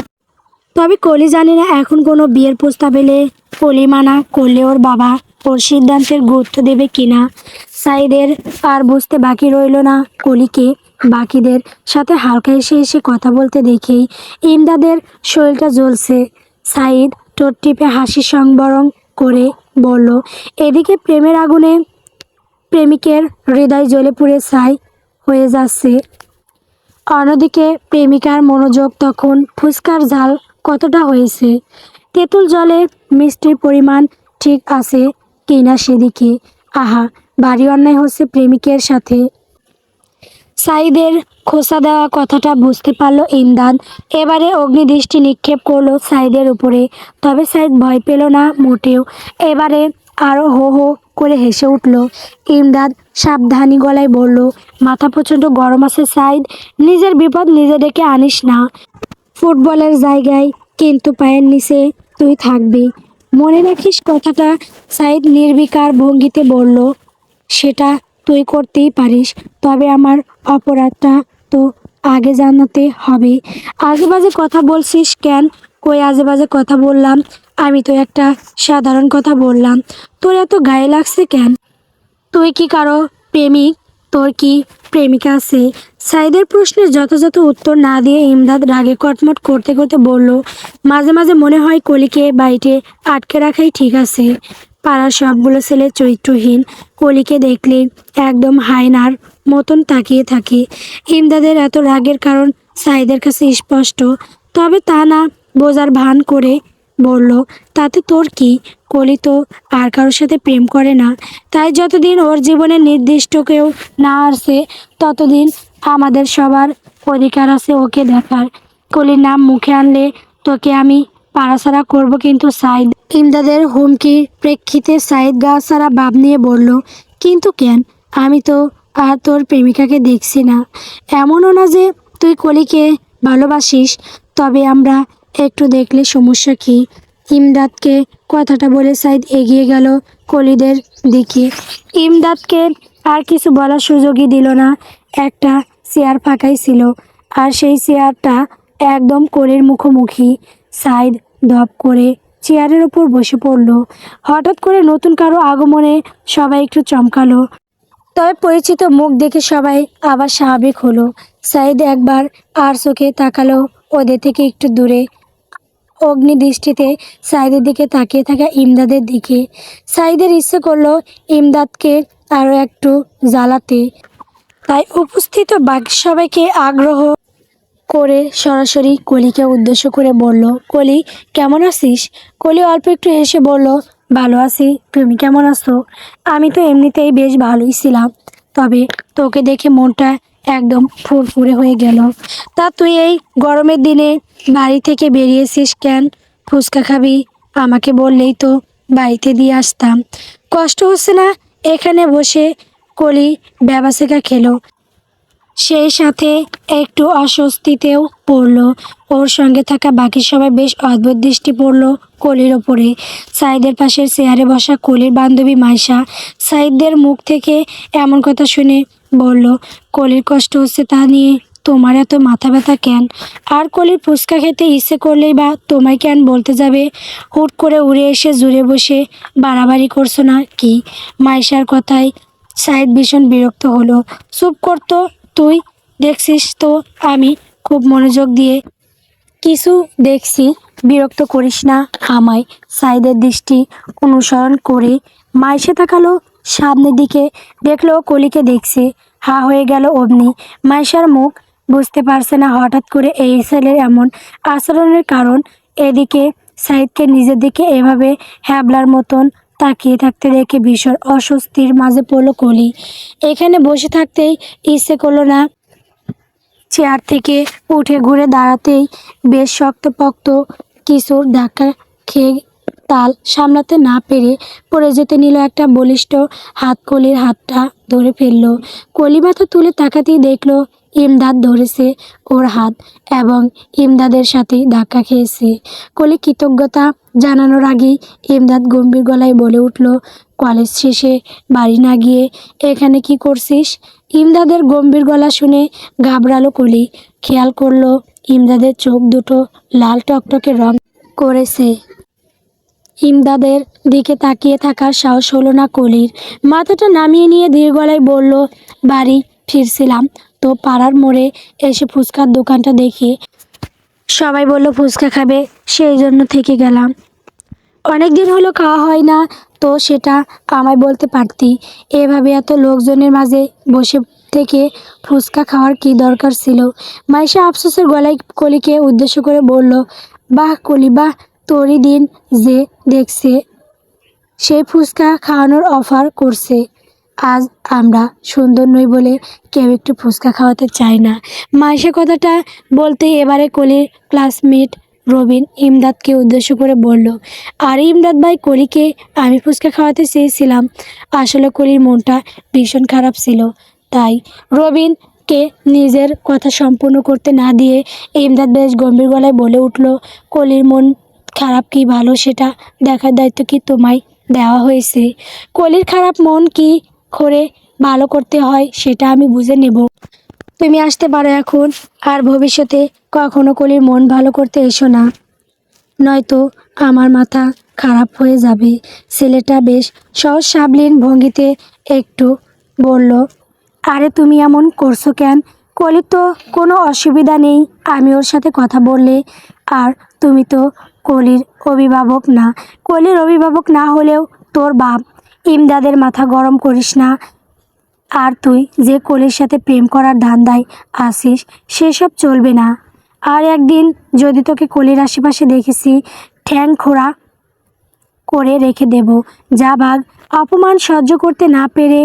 তবে কলি জানে না এখন কোনো বিয়ের প্রস্তাব এলে কলি মানা করলে ওর বাবা ওর সিদ্ধান্তের গুরুত্ব দেবে কিনা। সাইদের আর বুঝতে বাকি রইল না কলিকে বাকিদের সাথে হালকা হেসে হেসে কথা বলতে দেখেই ইমদাদের শরীরটা জ্বলছে। সাইদ ঠোঁট টিপে হাসি সংবরণ করে বলল, এদিকে প্রেমের আগুনে প্রেমিকের হৃদয় জ্বলে পুড়ে ছাই হয়ে যাচ্ছে, অন্যদিকে প্রেমিকার মনোযোগ তখন ফুসকার ঝাল কতটা হয়েছে, তেঁতুল জলে মিষ্টির পরিমাণ ঠিক আছে কিনা সেদিকে। আহা, ভারী অন্যায় হচ্ছে প্রেমিকের সাথে। সাইদের খোসা দেওয়া কথাটা বুঝতে পারল ইমদাদ। এবারে অগ্নিদৃষ্টি নিক্ষেপ করলো সাইদের উপরে। তবে সাইদ ভয় পেল না মোটেও। এবারে আরও হো হো করে হেসে উঠল। ইমদাদ সাবধানী গলায় বলল, মাথা প্রচণ্ড গরম আছে সাইদ, নিজের বিপদ নিজে ডেকে আনিস না। ফুটবলের জায়গায় কিন্তু পায়ের নিচে তুই থাকবি, মনে রাখিস কথাটা। সাইদ নির্বিকার ভঙ্গিতে বলল, সেটা তুই করতেই পারিস, তবে আমার অপরাধটা তো আগে জানাতে হবে। আজে বাজে কথা বলছিস কেন? কই আজে বাজে কথা বললাম? আমি তো একটা সাধারণ কথা বললাম, তোর এত গায়ে লাগছে কেন? তুই কি কারো প্রেমিক? তোর কি প্রেমিকা আছে? সাইদের প্রশ্নের যথাযথ উত্তর না দিয়ে ইমদাদ রাগে কটমট করতে করতে বলল, মাঝে মাঝে মনে হয় কলিকে বাড়িতে আটকে রাখাই ঠিক আছে। পাড়ার সবগুলো ছেলে চরিত্রহীন, কলিকে দেখলে একদম হায়নার মতন তাকিয়ে থাকে। ইমদাদের এত রাগের কারণ সাইদের কাছে স্পষ্ট, তবে তা না বোঝার ভান করে বলল, তাতে তোর কি? কলি তো আর কারোর সাথে প্রেম করে না, তাই যতদিন ওর জীবনে নির্দিষ্ট কেউ না আসে ততদিন আমাদের সবার অধিকার আছে ওকে দেখার। কলির নাম মুখে আনলে তোকে আমি পাড়াছাড়া করব কিন্তু সাইদ। ইমদাদের হুমকির প্রেক্ষিতে সাইদ গা ছাড়া ভাব নিয়ে বলল, কিন্তু কেন? আমি তো আর তোর প্রেমিকাকে দেখছি না। এমনও না যে তুই কলিকে ভালোবাসিস, তবে আমরা একটু দেখলে সমস্যা কি? ইমদাদকে কথাটা বলে সাইদ এগিয়ে গেল কলিদের দিকে। ইমদাদকে আর কিছু বলার সুযোগই দিল না। একটা চেয়ার ফাঁকাই ছিল, আর সেই চেয়ারটা একদম কলির মুখোমুখি। সাইদ ধপ করে চেয়ারের ওপর বসে পড়ল। হঠাৎ করে নতুন কারো আগমনে সবাই একটু চমকালো, তবে পরিচিত মুখ দেখে সবাই আবার স্বাভাবিক হলো। সাইদ একবার আর চোখে তাকালো ওদের থেকে একটু দূরে। অগ্নিদৃষ্টিতে সাইদের দিকে তাকিয়ে থাকা ইমদাদের দিকে। সাইদের ইচ্ছে করলো ইমদাদকে আরও একটু জ্বালাতে, তাই উপস্থিত বাকি সবাইকে আগ্রহ করে সরাসরি কলিকে উদ্দেশ্য করে বলল, কলি কেমন আছিস? কলি অল্প একটু হেসে বলল, ভালো আছি, তুমি কেমন আছো? আমি তো এমনিতেই বেশ ভালোই ছিলাম, তবে তোকে দেখে মনটা একদম ফুরফুরে হয়ে গেল। তা তুই এই গরমের দিনে বাড়ি থেকে বেরিয়েছিস কেন? ফুচকা খাবি? আমাকে বললেই তো বাড়িতে দিয়ে আসতাম। কষ্ট হচ্ছে না এখানে বসে? কলি ব্যাবাসেকা খেলো, সেই সাথে একটু অস্বস্তিতেও পড়ল। ওর সঙ্গে থাকা বাকি সবাই বেশ অদ্ভুত দৃষ্টি পড়ল কলির ওপরে। সাইদের পাশের চেয়ারে বসা কলির বান্ধবী মাইশা সাইদদের মুখ থেকে এমন কথা শুনে বলল, কলির কষ্ট হচ্ছে তা নিয়ে তোমার এত মাথা ব্যথা কেন? আর কলির ফুচকা খেতে ইচ্ছে করলেই বা তোমায় কেন বলতে যাবে? হুট করে উড়ে এসে জুড়ে বসে বাড়াবাড়ি করছো না কি? মাইশার কথায় সাইদ ভীষণ বিরক্ত হলো। চুপ করতো তুই, দেখছিস তো আমি খুব মনোযোগ দিয়ে কিছু দেখছি, বিরক্ত করিস না আমায়। সাইদের দৃষ্টি অনুসরণ করে মাইশা তাকালো সামনের দিকে, দেখলো কলিকে দেখছে। হা হয়ে গেল অমনি। মাইশার মুখ, বুঝতে পারছে না হঠাৎ করে এই ছেলের এমন আচরণের কারণ। এদিকে সাইদকে নিজের দিকে এভাবে হ্যাবলার মতন তাকিয়ে থাকতে দেখে ভীষণ অস্বস্তির মাঝে পড়ল কলি। এখানে বসে থাকতেই ইচ্ছে করলো না। চেয়ার থেকে উঠে ঘুরে দাঁড়াতেই বেশ শক্তপোক্ত কিছুর ধাক্কা খেয়ে তাল সামলাতে না পেরে পড়ে যেতে নিল একটা বলিষ্ঠ হাত। কলির হাতটা ধরে ফেলল। কলি মাথা তুলে তাকাতেই দেখলো ইমদাদ ধরেছে ওর হাত এবং ইমদাদের সাথে ধাক্কা খেয়েছে। কলি কৃতজ্ঞতা জানানোর আগেই ইমদাদ গম্ভীর গলায় বলে উঠল, কলেজ শেষে বাড়ি না গিয়ে এখানে কি করছিস? ইমদাদের গম্ভীর গলা শুনে ঘাবড়ালো কলি। খেয়াল করলো ইমদাদের চোখ দুটো লাল টকটকে রং করেছে। ইমদাদের দিকে তাকিয়ে থাকার সাহস হলো না কলির। মাথাটা নামিয়ে নিয়ে ধীর গলায় বলল, বাড়ি ফিরছিলাম। তো পাড়ার মোড়ে এসে ফুচকার দোকানটা দেখে সবাই বলল ফুচকা খাবে, সেই জন্য থেকে গেলাম। অনেক দিন হলো খাওয়া হয় না, তো সেটা আমায় বলতে পারতি। এভাবে এত লোকজনের মাঝে বসে থেকে ফুচকা খাওয়ার কি দরকার ছিল? মাইশা আফসোসের গলায় কলিকে উদ্দেশ্য করে বলল, বাহ কলি বাহ, তোরই দিন যে দেখছে সেই ফুচকা খাওয়ানোর অফার করছে। আজ আমরা সুন্দর নই বলে কেউ একটু ফুচকা খাওয়াতে চায় না। মাইশা কথাটা বলতে এবারে কলির ক্লাসমেট রবিন ইমদাদকে উদ্দেশ্য করে বলল, আরে ইমদাদ ভাই, কলিকে আমি ফুচকা খাওয়াতে চেয়েছিলাম। আসলে কলির মনটা ভীষণ খারাপ ছিল, তাই রবিনকে নিজের কথা সম্পূর্ণ করতে না দিয়ে ইমদাদ বেশ গম্ভীর গলায় বলে উঠল, কলির মন খারাপ কি ভালো সেটা দেখার দায়িত্ব কি তোমায় দেওয়া হয়েছে? কলির খারাপ মন কি করে ভালো করতে হয় সেটা আমি বুঝে নেব। তুমি আসতে পারো এখন, আর ভবিষ্যতে কখনো কলির মন ভালো করতে এসো না, নয়তো আমার মাথা খারাপ হয়ে যাবে। ছেলেটা বেশ সহজ সাবলীল ভঙ্গিতে একটু বলল, আরে তুমি এমন করছো কেন? কলির তো কোনো অসুবিধা নেই আমি ওর সাথে কথা বললে। আর তুমি তো কলির অভিভাবক না। কলির অভিভাবক না হলেও তোর বাপ। ইমদাদের মাথা গরম করিস না। আর তুই যে কলির সাথে প্রেম করার ধান্দায় আসিস সেসব চলবে না। আর একদিন যদি তোকে কলির আশেপাশে দেখেছি, ঠ্যাং খোঁড়া করে রেখে দেব। যা ভাগ। অপমান সহ্য করতে না পেরে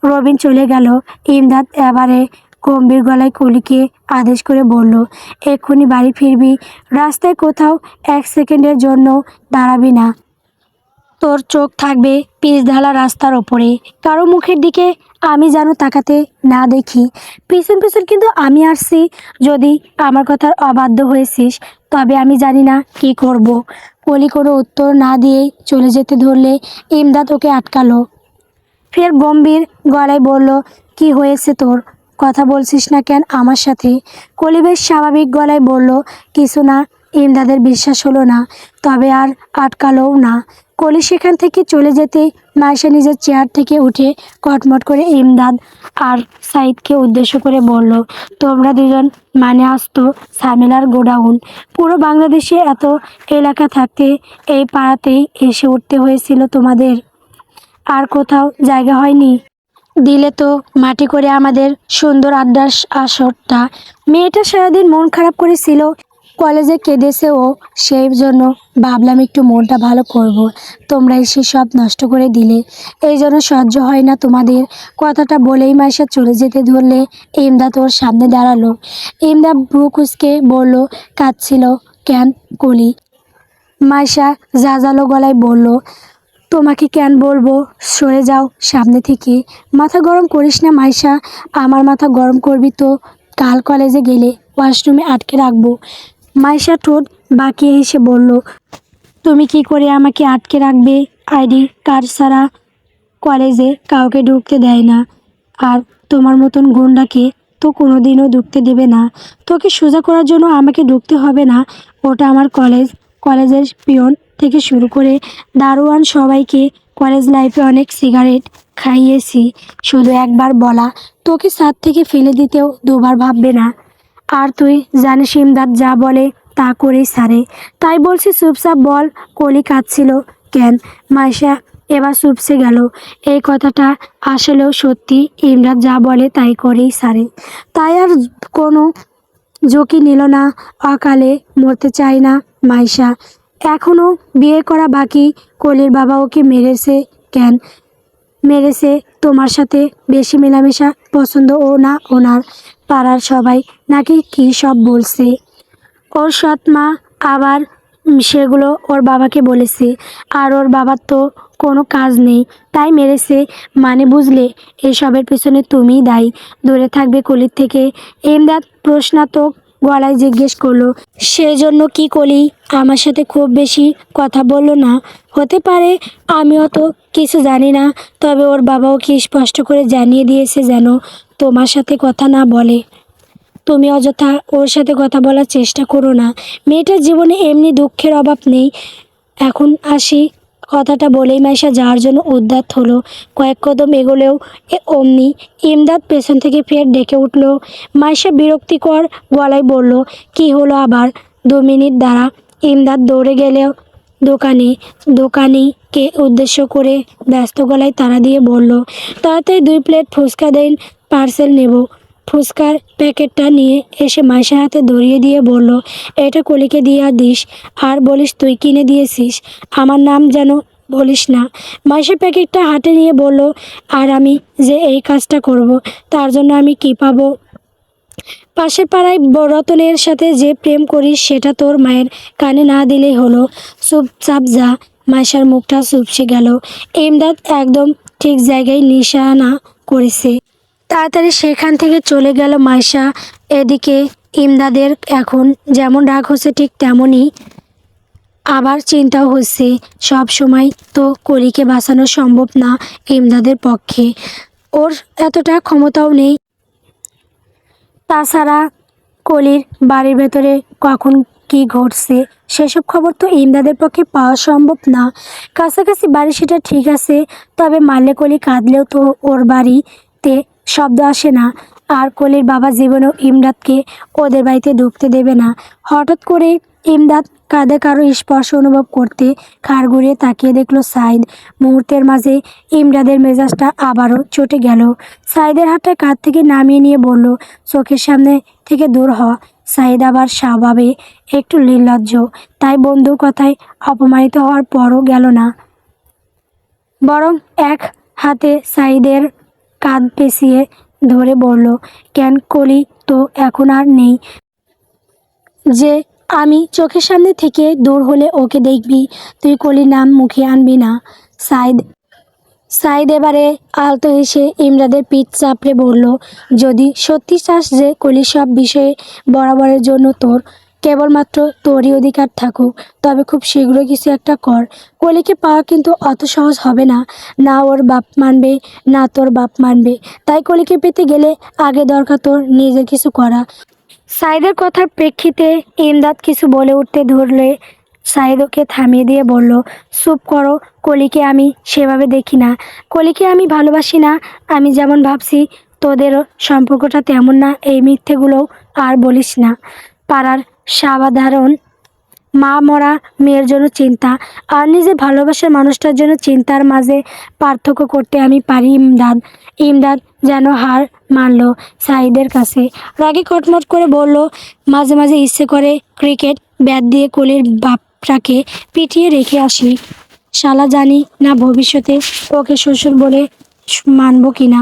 রবিন চলে গেল। ইমদাদ এবারে গম্ভীর গলায় কলিকে আদেশ করে বলল, এক্ষুনি বাড়ি ফিরবি। রাস্তায় কোথাও 1 সেকেন্ডের জন্য দাঁড়াবি না। তোর চোখ থাকবে পিচঢালা রাস্তার ওপরে, কারো মুখের দিকে আমি যেন তাকাতে না দেখি। পিছন পিছন কিন্তু আমি আসছি। যদি আমার কথার অবাধ্য হয়েছিস তবে আমি জানি না কি করব। কলি কোনো উত্তর না দিয়েই চলে যেতে ধরলে ইমদাদ ওকে আটকালো। ফের গম্ভীর গলায় বলল, কি হয়েছে তোর? কথা বলছিস না কেন আমার সাথে? কলি বেশ স্বাভাবিক গলায় বলল, কিছু না। ইমদাদের বিশ্বাস হলো না, তবে আর আটকালোও না। কলি সেখান থেকে চলে যেতে মাইশা নিজের চেয়ার থেকে উঠে কটমট করে ইমদাদ আর সাইদকে উদ্দেশ্য করে বলল, তোমরা দুজন মানে আসতো সামেলার গোডাউন। পুরো বাংলাদেশে এত এলাকা থাকতে এই পাড়াতেই এসে উঠতে হয়েছিল তোমাদের? আর কোথাও জায়গা হয়নি? দিলে তো মাটি করে আমাদের সুন্দর আড্ডার আসরটা। মেয়েটা সারাদিন মন খারাপ করেছিল, কলেজে কেঁদেছে ও, সেই জন্য ভাবলাম একটু মনটা ভালো করব। তোমরা এসে সব নষ্ট করে দিলে, এই জন্য সহ্য হয় না তোমাদের। কথাটা বলেই মাইশা চলে যেতে ধরলে ইমদাদ ওর সামনে দাঁড়ালো। ইমদাদ ভ্রু কুঁচকে বলল, কাঁদছিল কেন কলি? মাইশা জাজালো গলায় বলল, তোমাকে কেন বলবো, সরে যাও সামনে থেকে। মাথা গরম করিস না মাইশা, আমার মাথা গরম করবি তো কাল কলেজে গেলে ওয়াশরুমে আটকে রাখবো। মাইশা ঠোঁট বাঁকিয়ে হেসে বলল, তুমি কি করে আমাকে আটকে রাখবে? আইডি কার্ড ছাড়া কলেজে কাউকে ঢুকতে দেয় না। আর তোমার মতন গুন্ডাকে তো কোনোদিনও ঢুকতে দেবে না। তোকে সোজা করার জন্য আমাকে ঢুকতে হবে না। ওটা আমার কলেজ। কলেজের পিয়ন থেকে শুরু করে দারোয়ান সবাইকে কলেজ লাইফে অনেক সিগারেট খাইয়েছি। শুধু একবার বলা, তোকে ছাদ থেকে ফেলে দিতেও দুবার ভাববে না। আর তুই জানিস ইমদাদ যা বলে তা করেই ছাড়ে। তাই বলছি চুপচাপ বল, কলি কাঁদছিল কেন? মাইশা এবার চুপসে গেল। এই কথাটা আসলেও সত্যি, ইমরান যা বলে তাই করেই ছাড়ে। তাই আর কোনো ঝুঁকি নিল না। অকালে মরতে চায় না মাইশা। এখনও বিয়ে করা বাকি। কলির বাবা ওকে মেরেছে কেন? মেরেছে তোমার সাথে বেশি মেলামেশা পছন্দ ও না ওনার। পাড়ার সবাই নাকি কী সব বলছে। ওর সৎ মা আবার সেগুলো ওর বাবাকে বলেছে। আর ওর বাবার তো কোনো কাজ নেই, তাই মেরেছে। মানে বুঝলে, এসবের পেছনে তুমিই দায়ী। দূরে থাকবে কলির থেকে। ইমদাদ প্রশ্নাত্মক গলায় জিজ্ঞেস করলো, সেজন্য কি কলি আমার সাথে খুব বেশি কথা বললো না? হতে পারে, আমিও তো কিছু জানি না। তবে ওর বাবাও কি স্পষ্ট করে জানিয়ে দিয়েছে যেন তোমার সাথে কথা না বলে। তুমি অযথা ওর সাথে কথা বলার চেষ্টা করো না। মেয়েটার জীবনে এমনি দুঃখের অভাব নেই। এখন আসি কথাটা বলেই মাইশা যাওয়ার জন্য উদ্যত হলো। কয়েক কদম এগোলেও অমনি ইমদাদ পেছন থেকে ফের ডেকে উঠল। মাইশা বিরক্তিকর গলায় বলল, কি হলো আবার? 2 মিনিট দাঁড়া। ইমদাদ দৌড়ে গেলেও দোকানিকে উদ্দেশ্য করে ব্যস্ত গলায় তাড়া দিয়ে বলল, তাড়াতাড়ি 2 প্লেট ফুচকা দিন, পার্সেল নেব। ফুচকার প্যাকেটটা নিয়ে এসে মাইশার হাতে ধরিয়ে দিয়ে বলল, এটা কলিকে দিয়ে দিস, আর বলিস তুই কিনে দিয়েছিস, আমার নাম যেন বলিস না। মাইশা প্যাকেটটা হাতে নিয়ে বলল, আর আমি যে এই কাজটা করব, তার জন্য আমি কি পাবো? পাশের পাড়ায় রতনের সাথে যে প্রেম করিস সেটা তোর মায়ের কানে না দিলেই হলো। চুপচাপ যা। মাইশার মুখটা চুপসে গেল। ইমদাদ একদম ঠিক জায়গায় নিশানা করেছে। তাড়াতাড়ি সেখান থেকে চলে গেল মাইশা। এদিকে ইমদাদের এখন যেমন রাগ হচ্ছে ঠিক তেমনই আবার চিন্তাও হচ্ছে। সব সময় তো কলিকে বাঁচানো সম্ভব না ইমদাদের পক্ষে, ওর এতটা ক্ষমতাও নেই। তাছাড়া কলির বাড়ির ভেতরে কখন কি ঘটছে সেসব খবর তো ইমদাদের পক্ষে পাওয়া সম্ভব না। কাছাকাছি বাড়ি সেটা ঠিক আছে, তবে মারলে কলি কাঁদলেও তো ওর বাড়িতে শব্দ আসে না। আর কলির বাবা জীবনেও ইমদাদকে ওদের বাড়িতে ঢুকতে দেবে না। হঠাৎ করে ইমদাদ কাঁধে কারো স্পর্শ অনুভব করতে ঘাড় ঘুরিয়ে তাকিয়ে দেখলো সাইদ। মুহূর্তের মাঝে ইমদাদের মেজাজটা আবারও চটে গেল। সাইদের হাতটা কাঁধ থেকে নামিয়ে নিয়ে বলল, চোখের সামনে থেকে দূর হ। সাইদ আবার স্বভাবে একটু নির্লজ্জ, তাই বন্ধুর কথায় অপমানিত হওয়ার পরও গেল না, বরং এক হাতে সাইদের কাঁধ পেঁচিয়ে ধরে বলল, কেন কলি তো এখন আর নেই যে আমি চোখের সামনে থেকে দূর হলে ওকে দেখবি, তুই কলির নাম মুখে আনবি না। সাইদ সাইদ এবারে আলতো হেসে ইমরাদের পিঠ চাপড়ে বলল, যদি সত্যি চাস যে কলির সব বিষয়ে বরাবরের জন্য তোর কেবলমাত্র তোরই অধিকার থাকুক, তবে খুব শীঘ্রই কিছু একটা কর। কলিকে পাওয়া কিন্তু অত সহজ হবে না, না ওর বাপ মানবে না তোর বাপ মানবে। তাই কলিকে পেতে গেলে আগে দরকার তোর নিজের কিছু করা। সাইদের কথার প্রেক্ষিতে ইমদাদ কিছু বলে উঠতে ধরলে সাইদ ওকে থামিয়ে দিয়ে বলল, চুপ করো, কলিকে আমি সেভাবে দেখি না, কলিকে আমি ভালোবাসি না। আমি যেমন ভাবছি তোদেরও সম্পর্কটা তেমন না, এই মিথ্যেগুলোও আর বলিস না। পাড়ার সাধারণ মা মরা মেয়ের জন্য চিন্তা আর নিজের ভালোবাসার মানুষটার জন্য চিন্তার মাঝে পার্থক্য করতে আমি পারি। ইমদাদ ইমদাদ যেন হার মানল সাইদের কাছে। রাগে কটমট করে বলল, মাঝে মাঝে ইচ্ছে করে ক্রিকেট ব্যাট দিয়ে কলির বাপটাকে পিটিয়ে রেখে আসি। শালা জানি না ভবিষ্যতে ওকে শ্বশুর বলে মানব কি না।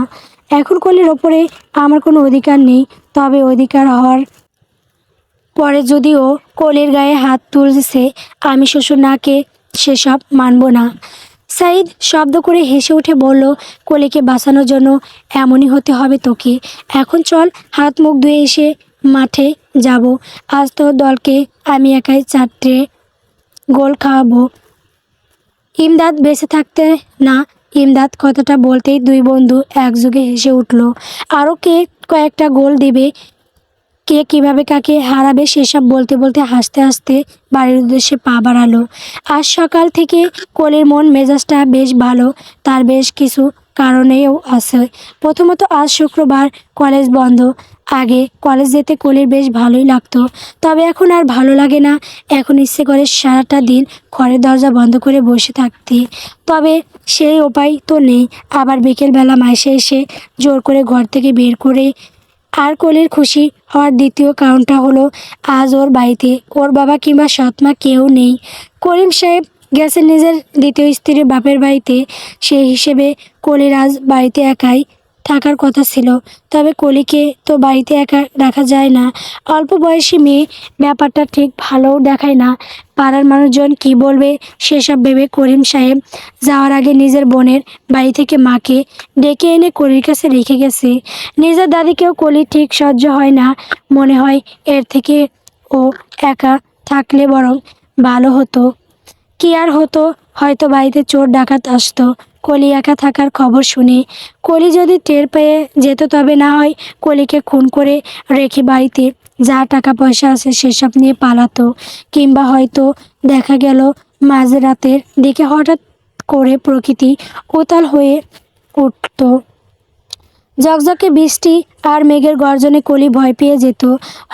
এখন কলির ওপরে আমার কোনো অধিকার নেই, তবে অধিকার হওয়ার পরে যদিও কলির গায়ে হাত তুলছে, আমি শ্বশুর নাকে সেসব মানব না। সাইদ শব্দ করে হেসে উঠে বলল, কলিকে বাঁচানোর জন্য এমনই হতে হবে তোকে। এখন চল, হাত মুখ ধুয়ে এসে মাঠে যাব। আজ তোর দলকে আমি একাই 4টে গোল খাওয়াবো। ইমদাদ বেঁচে থাকতে না। ইমদাদ কথাটা বলতেই দুই বন্ধু একযোগে হেসে উঠল। আরও কে কয়েকটা গোল দিবে, কে কিভাবে কাকে হারাবে সেসব বলতে বলতে হাসতে হাসতে বাড়ির উদ্দেশ্যে পা বাড়ালো। আজ সকাল থেকে কলির মন মেজাজটা বেশ ভালো, তার বেশ কিছু কারণেও আছে। প্রথমত আজ শুক্রবার, কলেজ বন্ধ। আগে কলেজ যেতে কলির বেশ ভালোই লাগতো, তবে এখন আর ভালো লাগে না। এখন ইচ্ছে করে সারাটা দিন ঘরের দরজা বন্ধ করে বসে থাকতে, তবে সেই উপায় তো নেই। আবার বিকেলবেলা মাইসে এসে জোর করে ঘর থেকে বের করে। আর কলির খুশি হওয়ার দ্বিতীয় কারণটা হলো, আজ ওর বাড়িতে ওর বাবা কিংবা সৎমা কেউ নেই। করিম সাহেব গেছেন নিজের দ্বিতীয় স্ত্রীর বাপের বাড়িতে। সেই হিসেবে কলির আজ বাড়িতে একাই থাকার কথা ছিল, তবে কলিকে তো বাড়িতে একা রাখা যায় না। অল্প বয়সী মেয়ে, ব্যাপারটা ঠিক ভালোও দেখায় না। পাড়ার মানুষজন কি বলবে সেসব ভেবে করিম সাহেব যাওয়ার আগে নিজের বোনের বাড়ি থেকে মাকে ডেকে এনে কলির কাছে রেখে গেছে। নিজের দাদিকেও কলি ঠিক সহ্য হয় না, মনে হয় এর থেকে ও একা থাকলে বরং ভালো হতো। কি আর হতো, হয়তো বাড়িতে চোর ডাকাত আসতো কলি একা থাকার খবর শুনে। কলি যদি টের পেয়ে যেত, তবে না হয় কলিকে খুন করে রেখে বাড়িতে যা টাকা পয়সা আছে সেসব নিয়ে পালাতো, কিংবা হয়তো দেখা গেল মাঝরাতের দিকে হঠাৎ করে প্রকৃতি উতাল হয়ে উঠত। ঝকঝকে বৃষ্টি আর মেঘের গর্জনে কলি ভয় পেয়ে যেত।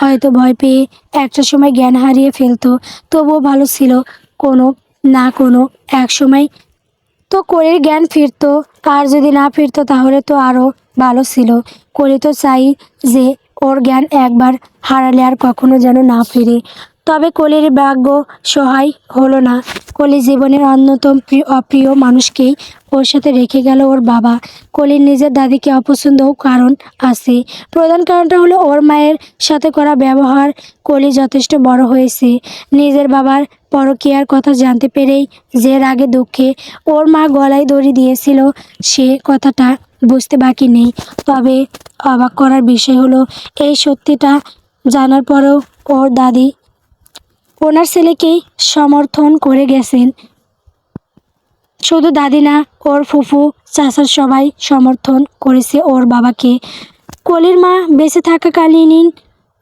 হয়তো ভয় পেয়ে একটা সময় জ্ঞান হারিয়ে ফেলতো। তবুও ভালো ছিল কোনো না কোনো এক সময় তো কলির জ্ঞান ফিরতো। আর যদি না ফিরতো তাহলে তো আরও ভালো ছিল। কলি তো চাই যে ওর জ্ঞান একবার হারালে আর কখনো যেন না ফিরে। তবে কলির ভাগ্য সহায় হলো না। কলি জীবনের অন্যতম অপ্রিয় মানুষকেই ওর সাথে রেখে গেল ওর বাবা। কলির নিজের দাদিকে অপছন্দও কারণ আছে। প্রধান কারণটা হলো ওর মায়ের সাথে করা ব্যবহার। কলি যথেষ্ট বড় হয়েছে নিজের বাবার পরকীয়ার কথা জানতে পেরেই যে রাগে দুঃখে ওর মা গলায় দড়ি দিয়েছিল সে কথাটা বুঝতে বাকি নেই। তবে অবাক করার বিষয় হলো এই সত্যিটা জানার পরেও ওর দাদি ওনার ছেলেকেই সমর্থন করে গেছেন। শুধু দাদি না, ওর ফুফু চাচার সবাই সমর্থন করেছে ওর বাবাকে। কলির মা বেঁচে থাকাকালীনই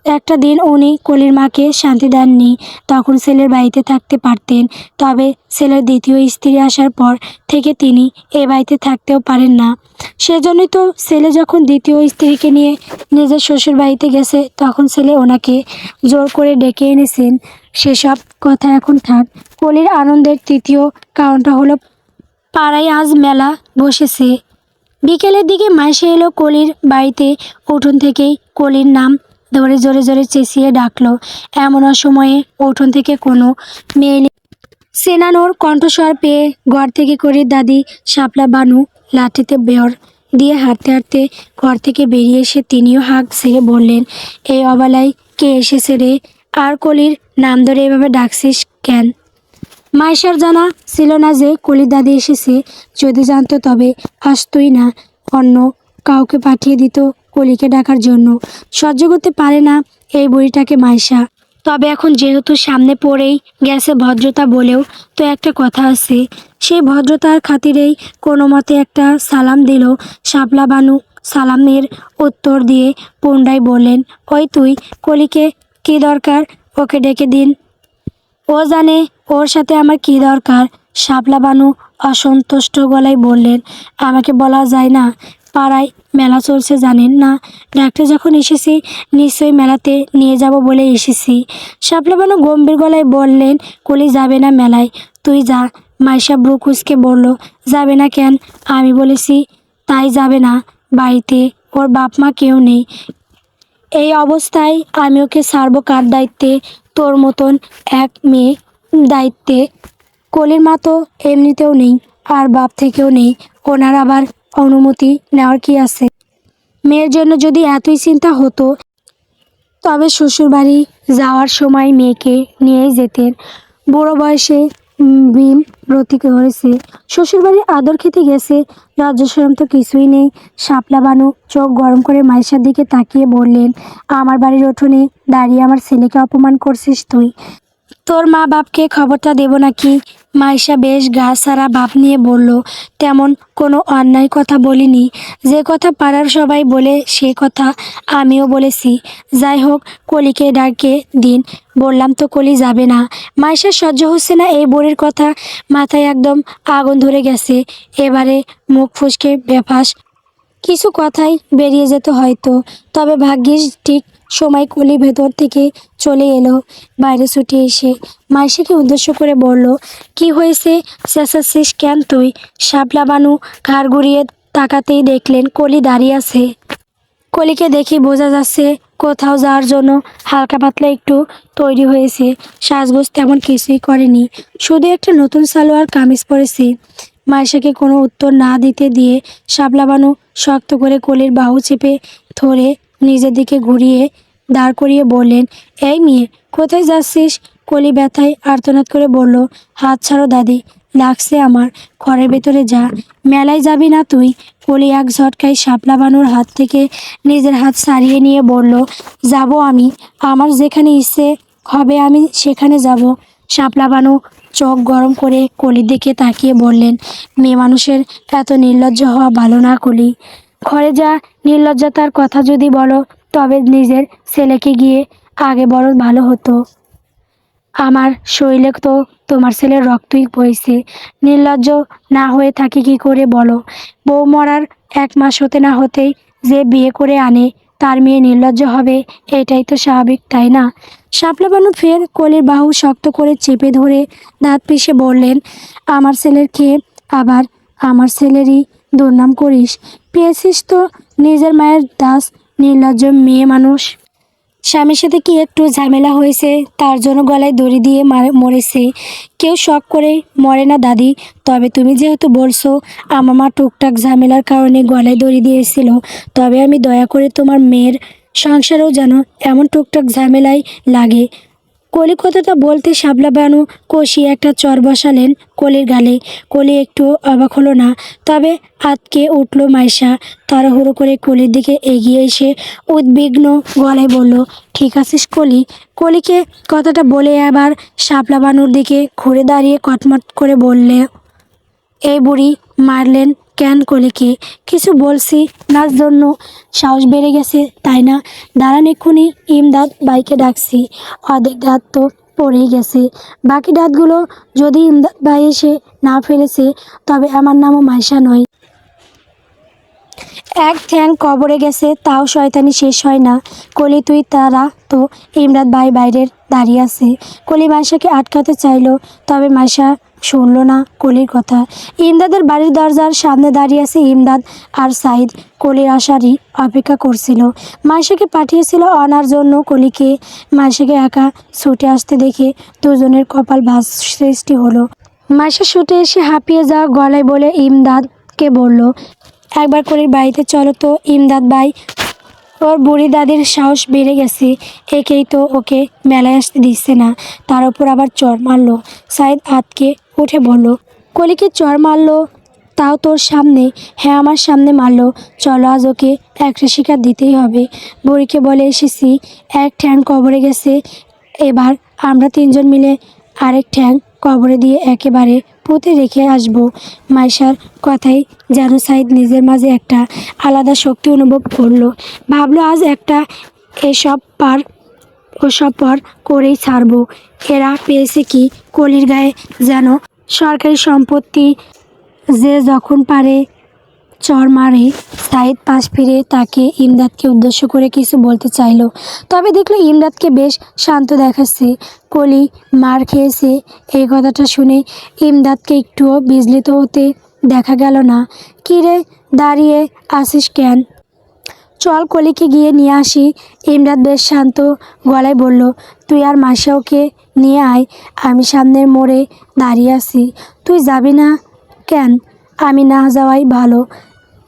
একটা দিন উনি কলির মাকে শান্তি দেননি। তখন ছেলের বাড়িতে থাকতে পারতেন। তবে ছেলের দ্বিতীয় স্ত্রী আসার পর থেকে তিনি এ বাড়িতে থাকতেও পারেন না। সেজন্যই তো ছেলে যখন দ্বিতীয় স্ত্রীকে নিয়ে নিজের শ্বশুর বাড়িতে গেছে তখন ছেলে ওনাকে জোর করে ডেকে এনেছেন। সেসব কথা এখন থাক। কলির আনন্দের তৃতীয় কারণটা হলো পাড়ায় আজ মেলা বসেছে। বিকেলের দিকে মাইশা এলো কলির বাড়িতে। উঠোন থেকেই কলির নাম ধরে জোরে জোরে চেঁচিয়ে ডাকলো। এমন অসময়ে উঠোন থেকে কোনো মেয়ে সেনানোর কণ্ঠস্বর পেয়ে ঘর থেকে কলির দাদি শাপলা বানু লাঠিতে বের দিয়ে হাঁটতে হাঁটতে ঘর থেকে বেরিয়ে এসে তিনিও হাঁক ছেড়ে বললেন, এই অবেলায় কে এসেছে রে? আর কলির নাম ধরে এভাবে ডাকছিস কেন? মাইশার জানা ছিল না যে কলির দাদি এসেছে। যদি জানতো তবে আসতোই না। অন্য কাউকে পাঠিয়ে দিত কলিকে ডাকার জন্য। সহ্য করতে পারে না এই বুড়িটাকে মাইশা। তবে এখন যেহেতু সামনে পড়েই গেছে ভদ্রতা বলেও তো একটা কথা আছে। সেই ভদ্রতার খাতিরেই কোনো মতে একটা সালাম দিল শাপলা বানু। সালামের উত্তর দিয়ে পুনরায় বললেন, ওই তুই কলিকে কি দরকার? ওকে ডেকে দিন। ও জানে ওর সাথে আমার কি দরকার। শাপলা বানু অসন্তুষ্ট গলায় বললেন, আমাকে বলা যায় না? পাড়ায় মেলা চলছে জানেন না? ডাক্তার যখন এসেছি নিশ্চয়ই মেলাতে নিয়ে যাব বলে এসেছি। শাপলা বানু গম্ভীর গলায় বললেন, কলি যাবে না মেলায়? তুই যা। মাইশা ব্রু কুঁচকে বলল, যাবে না কেন? আমি বলেছি তাই যাবে না। বাড়িতে ওর বাপ মা কেউ নেই। এই অবস্থায় আমি ওকে ছাড়বো কার দায়িত্বে? তোর মতন এক মেয়ে দায়িত্বে। কলির মা তো এমনিতেও নেই আর বাপ থেকেও নেই। ওনার আবার অনুমতি নেওয়ার কি আছে? মেয়ের জন্য যদি এতই চিন্তা হতো তবে শ্বশুরবাড়ি যাওয়ার সময় মেয়েকে নিয়েই যেতেন। বুড়ো বয়সে ভীম ব্রতী করেছে, শ্বশুরবাড়ির আদর খেতে গেছে, লজ্জাশরম তো কিছুই নেই। শাপলা বানু চোখ গরম করে মাইশার দিকে তাকিয়ে বললেন, আমার বাড়ির উঠোনে দাঁড়িয়ে আমার ছেলেকে অপমান করছিস তুই? তোর মা বাপকে খবরটা দেব নাকি? মাইশা বেশ গা সারা ভাব নিয়ে বলল, তেমন কোনো অন্যায় কথা বলিনি। যে কথা পাড়ার সবাই বলে সে কথা আমিও বলেছি। যাই হোক, কলিকে ডাকে দিন। বললাম তো কলি যাবে না। মাইশার সহ্য হচ্ছে না এই বুড়ির কথা। মাথায় একদম আগুন ধরে গেছে। এবারে মুখ ফসকে বেফাস কিছু কথাই বেরিয়ে যেত হয়তো। তবে ভাগ্যিস ঠিক সময় কলি ভেতর থেকে চলে এলো। বাইরে ছুটে এসে মাইশাকে উদ্দেশ্য করে বলল, কি হয়েছে? চেঁচাচ্ছিস কেন তুই? শাপলা বানু ঘাড় ঘুরিয়ে তাকাতেই দেখলেন কলি দাঁড়িয়ে আছে। কলিকে দেখে বোঝা যাচ্ছে কোথাও যাওয়ার জন্য হালকা পাতলা একটু তৈরি হয়েছে। সাজগোজ তেমন কিছুই করেনি, শুধু একটা নতুন সালোয়ার কামিজ পরেছে। মাইশাকে কোনো উত্তর না দিতে দিয়ে শাপলা বানু শক্ত করে কলির বাহু চেপে ধরে নিজের দিকে ঘুরিয়ে দাঁড় করিয়ে বললেন, এই মেয়ে, কোথায় যাচ্ছিস? কলি ব্যথায় আর্তনাদ করে বলল, হাত ছাড়ো দাদি, লাগছে আমার। ঘরের ভেতরে যা। মেলায় যাবি না তুই? কলি এক ঝটকায় শাপলা বানুর হাত থেকে নিজের হাত ছাড়িয়ে নিয়ে বলল, যাব আমি। আমার যেখানে ইচ্ছে হবে আমি সেখানে যাব। শাপলা বানু চোখ গরম করে কলির দিকে তাকিয়ে বললেন, মেয়ে মানুষের এত নির্লজ্জ হওয়া ভালো না কলি। ঘরে যা। নির্লজ্জতার কথা যদি বলো তবে নিজের ছেলেকে গিয়ে আগে বড় ভালো হতো। আমার শরীরে তো তোমার ছেলের রক্তই বইছে, নির্লজ্জ না হয়ে থাকি কি করে বলো? বউ মরার 1 মাস হতে না হতেই যে বিয়ে করে আনে তার মেয়ে নির্লজ্জ হবে, এটাই তো স্বাভাবিক, তাই না? শাপলা বানু ফের কোলের বাহু শক্ত করে চেপে ধরে দাঁত পিষে বললেন, আমার ছেলের খেয়ে আবার আমার ছেলেরই দুর্নাম করিস? পেয়েছিস তো নিজের মায়ের দাস, নির্লজ্জ মেয়ে মানুষ। স্বামীর সাথে কি একটু ঝামেলা হয়েছে তার জন্য গলায় দড়ি দিয়ে মরেছে? কেউ শখ করে মরে না দাদি। তবে তুমি যেহেতু বলছো আমার মা টুকটাক ঝামেলার কারণে গলায় দড়ি দিয়েছিল, তবে আমি দয়া করে তোমার মেয়ের সংসারেও যেন এমন টুকটাক ঝামেলাই লাগে। কলি কথাটা বলতে শাপলা বানু কষিয়ে একটা চর বসালেন কলির গালে। কলি একটু অবাক হলো না, তবে আতকে উঠল মাইশা। তাড়াহুড়ো করে কলির দিকে এগিয়ে এসে উদ্বিগ্ন গলায় বলল, ঠিক আছিস কলি? কলিকে কথাটা বলে আবার শাপলা বানুর দিকে ঘুরে দাঁড়িয়ে কটমট করে বললে, এই বুড়ি মারলেন কেন কলিকে? কিছু বলছি নার জন্য সাহস বেড়ে গেছে তাই না? দাঁড়ান, এক্ষুনি ইমদাদ ভাইকে ডাকছি। অর্ধেক দাঁত তো পড়েই গেছে, বাকি দাঁতগুলো যদি ইমদাদ ভাই এসে না ফেলেছে তবে আমার নামও মাইশা নয়। এক ঠ্যাং কবরে গেছে তাও শয়তানি শেষ হয় না। কলি তুই তারা তো ইমরাত ভাই বাইরের দাঁড়িয়ে আছে। কলি মাইশাকে আটকাতে চাইলো, তবে মাইশা শুনলো না কলির কথা। ইমদাদের বাড়ির দরজার সামনে দাঁড়িয়ে আছে ইমদাদ আর সাইদ। কলির আসারই অপেক্ষা করছিল। মাইশাকে পাঠিয়েছিল অনার জন্য কলিকে। মাইশাকে একা ছুটে আসতে দেখে দুজনের কপাল ভাঁজ সৃষ্টি হলো। মাইশা ছুটে এসে হাঁপিয়ে যাওয়া গলায় বলে ইমদাদকে বলল, একবার কলির বাড়িতে চলো তো ইমদাদ ভাই। ওর বুড়ি দাদির সাহস বেড়ে গেছে, একেই তো ওকে মেলায় আসতে দিচ্ছে না, তার ওপর আবার চর মারলো। সাইদ আতকে উঠে বলল, কলিকে চর মারলো? তাও তোর সামনে? হ্যাঁ, আমার সামনে মারলো। চলো আজ ওকে একটা শিকার দিতেই হবে। বুড়িকে বলে এসেছি এক ঠ্যাং কবরে গেছে, এবার আমরা 3জন মিলে আরেক ঠ্যাং কবরে দিয়ে একেবারে পুঁতে রেখে আসবো। মাইশার কথাই যেন সাইদ নিজের মাঝে একটা আলাদা শক্তি অনুভব করলো। ভাবলো আজ একটা এসব পার ওসব পর করেই ছাড়বো। এরা পেয়েছে কি? কলির গায়ে যেন সরকারি সম্পত্তি। যে যখন পারে চর মারে। সাইদ পাশ ফিরে তাকে ইমদাদকে উদ্দেশ্য করে কিছু বলতে চাইলো, তবে দেখলো ইমদাদকে বেশ শান্ত দেখাচ্ছে। কলি মার খেয়েছে এই কথাটা শুনে ইমদাদকে একটুও বিচলিত হতে দেখা গেল না। কিরে, দাঁড়িয়ে আসিস কেন? চল কলিকে গিয়ে নিয়ে আসি। ইমদাদ বেশ শান্ত গলায় বলল, তুই আর মাসা ওকে নিয়ে আয়, আমি সামনের মোড়ে দাঁড়িয়ে আছি। তুই যাবি না কেন? আমি না যাওয়াই ভালো।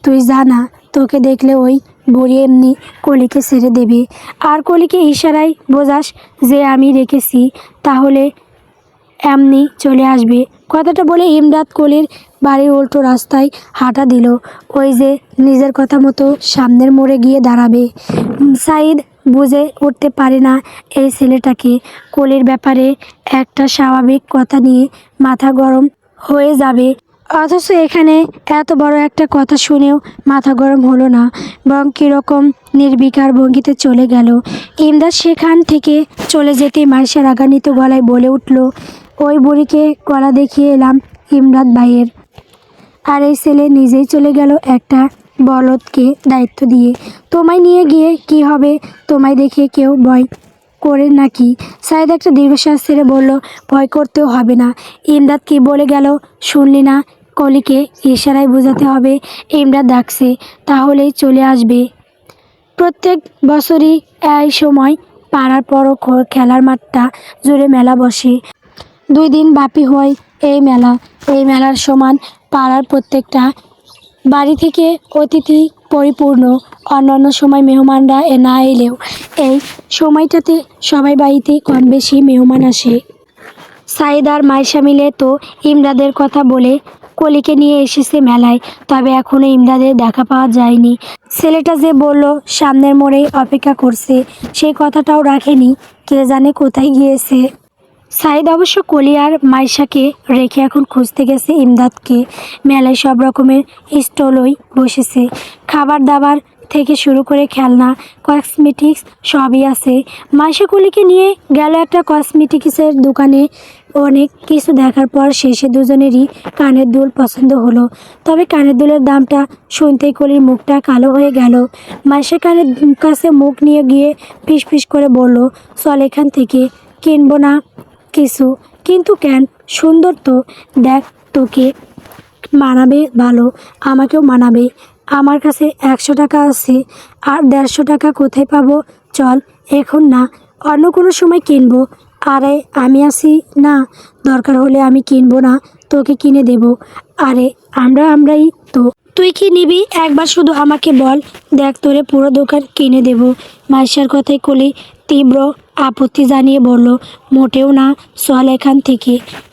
তুই জানা, তোকে দেখলে ওই বুড়ি এমনি কলিকে ছেড়ে দেবে। আর কলিকে ইশারায় বোঝাস যে আমি রেখেছি, তাহলে এমনি চলে আসবে। কথাটা বলে ইমদাদ কলির বাড়ির উল্টো রাস্তায় হাঁটা দিল। ওই যে নিজের কথা মতো সামনের মোড়ে গিয়ে দাঁড়াবে। সাইদ বুঝে উঠতে পারে না এই ছেলেটাকে। কলির ব্যাপারে একটা স্বাভাবিক কথা নিয়ে মাথা গরম হয়ে যাবে, অথচ এখানে এত বড় একটা কথা শুনেও মাথা গরম হলো না, বরং কীরকম নির্বিকার ভঙ্গিতে চলে গেল। ইমদাদ সেখান থেকে চলে যেতেই মাইশা রাগান্বিত গলায় বলে উঠল, ওই বুড়িকে গলা দেখিয়ে এলাম ইমদাদ ভাইয়ের, আর এই ছেলে নিজেই চলে গেল একটা বলদকে দায়িত্ব দিয়ে। তোমায় নিয়ে গিয়ে কি হবে? তোমায় দেখে কেউ ভয় করে নাকি? সাইদ একটা দীর্ঘশ্বাস ছেড়ে বলল, ভয় করতেও হবে না। ইমদাদ কি বলে গেল শুনলি না? কলিকে ইশারায় বোঝাতে হবে ইমদাদ ডাকছে, তাহলেই চলে আসবে। প্রত্যেক বছরই এই সময় পাড়ার বড় খেলার মাঠটা জুড়ে মেলা বসে। 2 দিন ব্যাপী হয় এই মেলা। এই মেলার সমান পাড়ার প্রত্যেকটা বাড়ি থেকে অতিথি পরিপূর্ণ। অন্যান্য সময় মেহমানরা না এলেও এই সময়টাতে সবাই বাড়িতে কম বেশি মেহমান আসে। সাইদ আর মাইশা মিলে তো ইমদাদের কথা বলে কলিকে নিয়ে এসেছে মেলায়, তবে এখনও ইমদাদের দেখা পাওয়া যায়নি। ছেলেটা যে বলল সামনের মোড়েই অপেক্ষা করছে, সেই কথাটাও রাখেনি, কে জানে কোথায় গিয়েছে। সাইদ অবশ্য কলি আর মাইশাকে রেখে এখন খুঁজতে গেছে ইমদাদকে। মেলায় সব রকমের স্টলই বসেছে, খাবার দাবার থেকে শুরু করে খেলনা, কসমেটিক্স সবই আছে। মাইশা কলিকে নিয়ে গেল একটা কসমেটিক্সের দোকানে। অনেক কিছু দেখার পর শেষে দুজনেরই কানের দুল পছন্দ হলো। তবে কানের দুলের দামটা শুনতেই কলির মুখটা কালো হয়ে গেল। মাইশা কানের কাছে মুখ নিয়ে গিয়ে ফিস করে বলল, চল এখান থেকে, কিনবো না কিছু। কিন্তু কেন, সুন্দর তো, দেখ তোকে মানাবে ভালো, আমাকেও মানাবে। আমার কাছে 100 টাকা আছে, আর 150 টাকা কোথায় পাবো? চল এখন না, অন্য কোনো সময় কিনবো। আরে আমি আছি না, দরকার হলে আমি কিনবো না, তোকে কিনে দেব। আরে আমরাই তো। তুই কি নিবি একবার শুধু আমাকে বল, দেখ তোরে পুরো দোকান কিনে দেব। মাইশার কথায় কলি তীব্র আপত্তি জানিয়ে বলল, মোটেও না, চল এখান থেকে,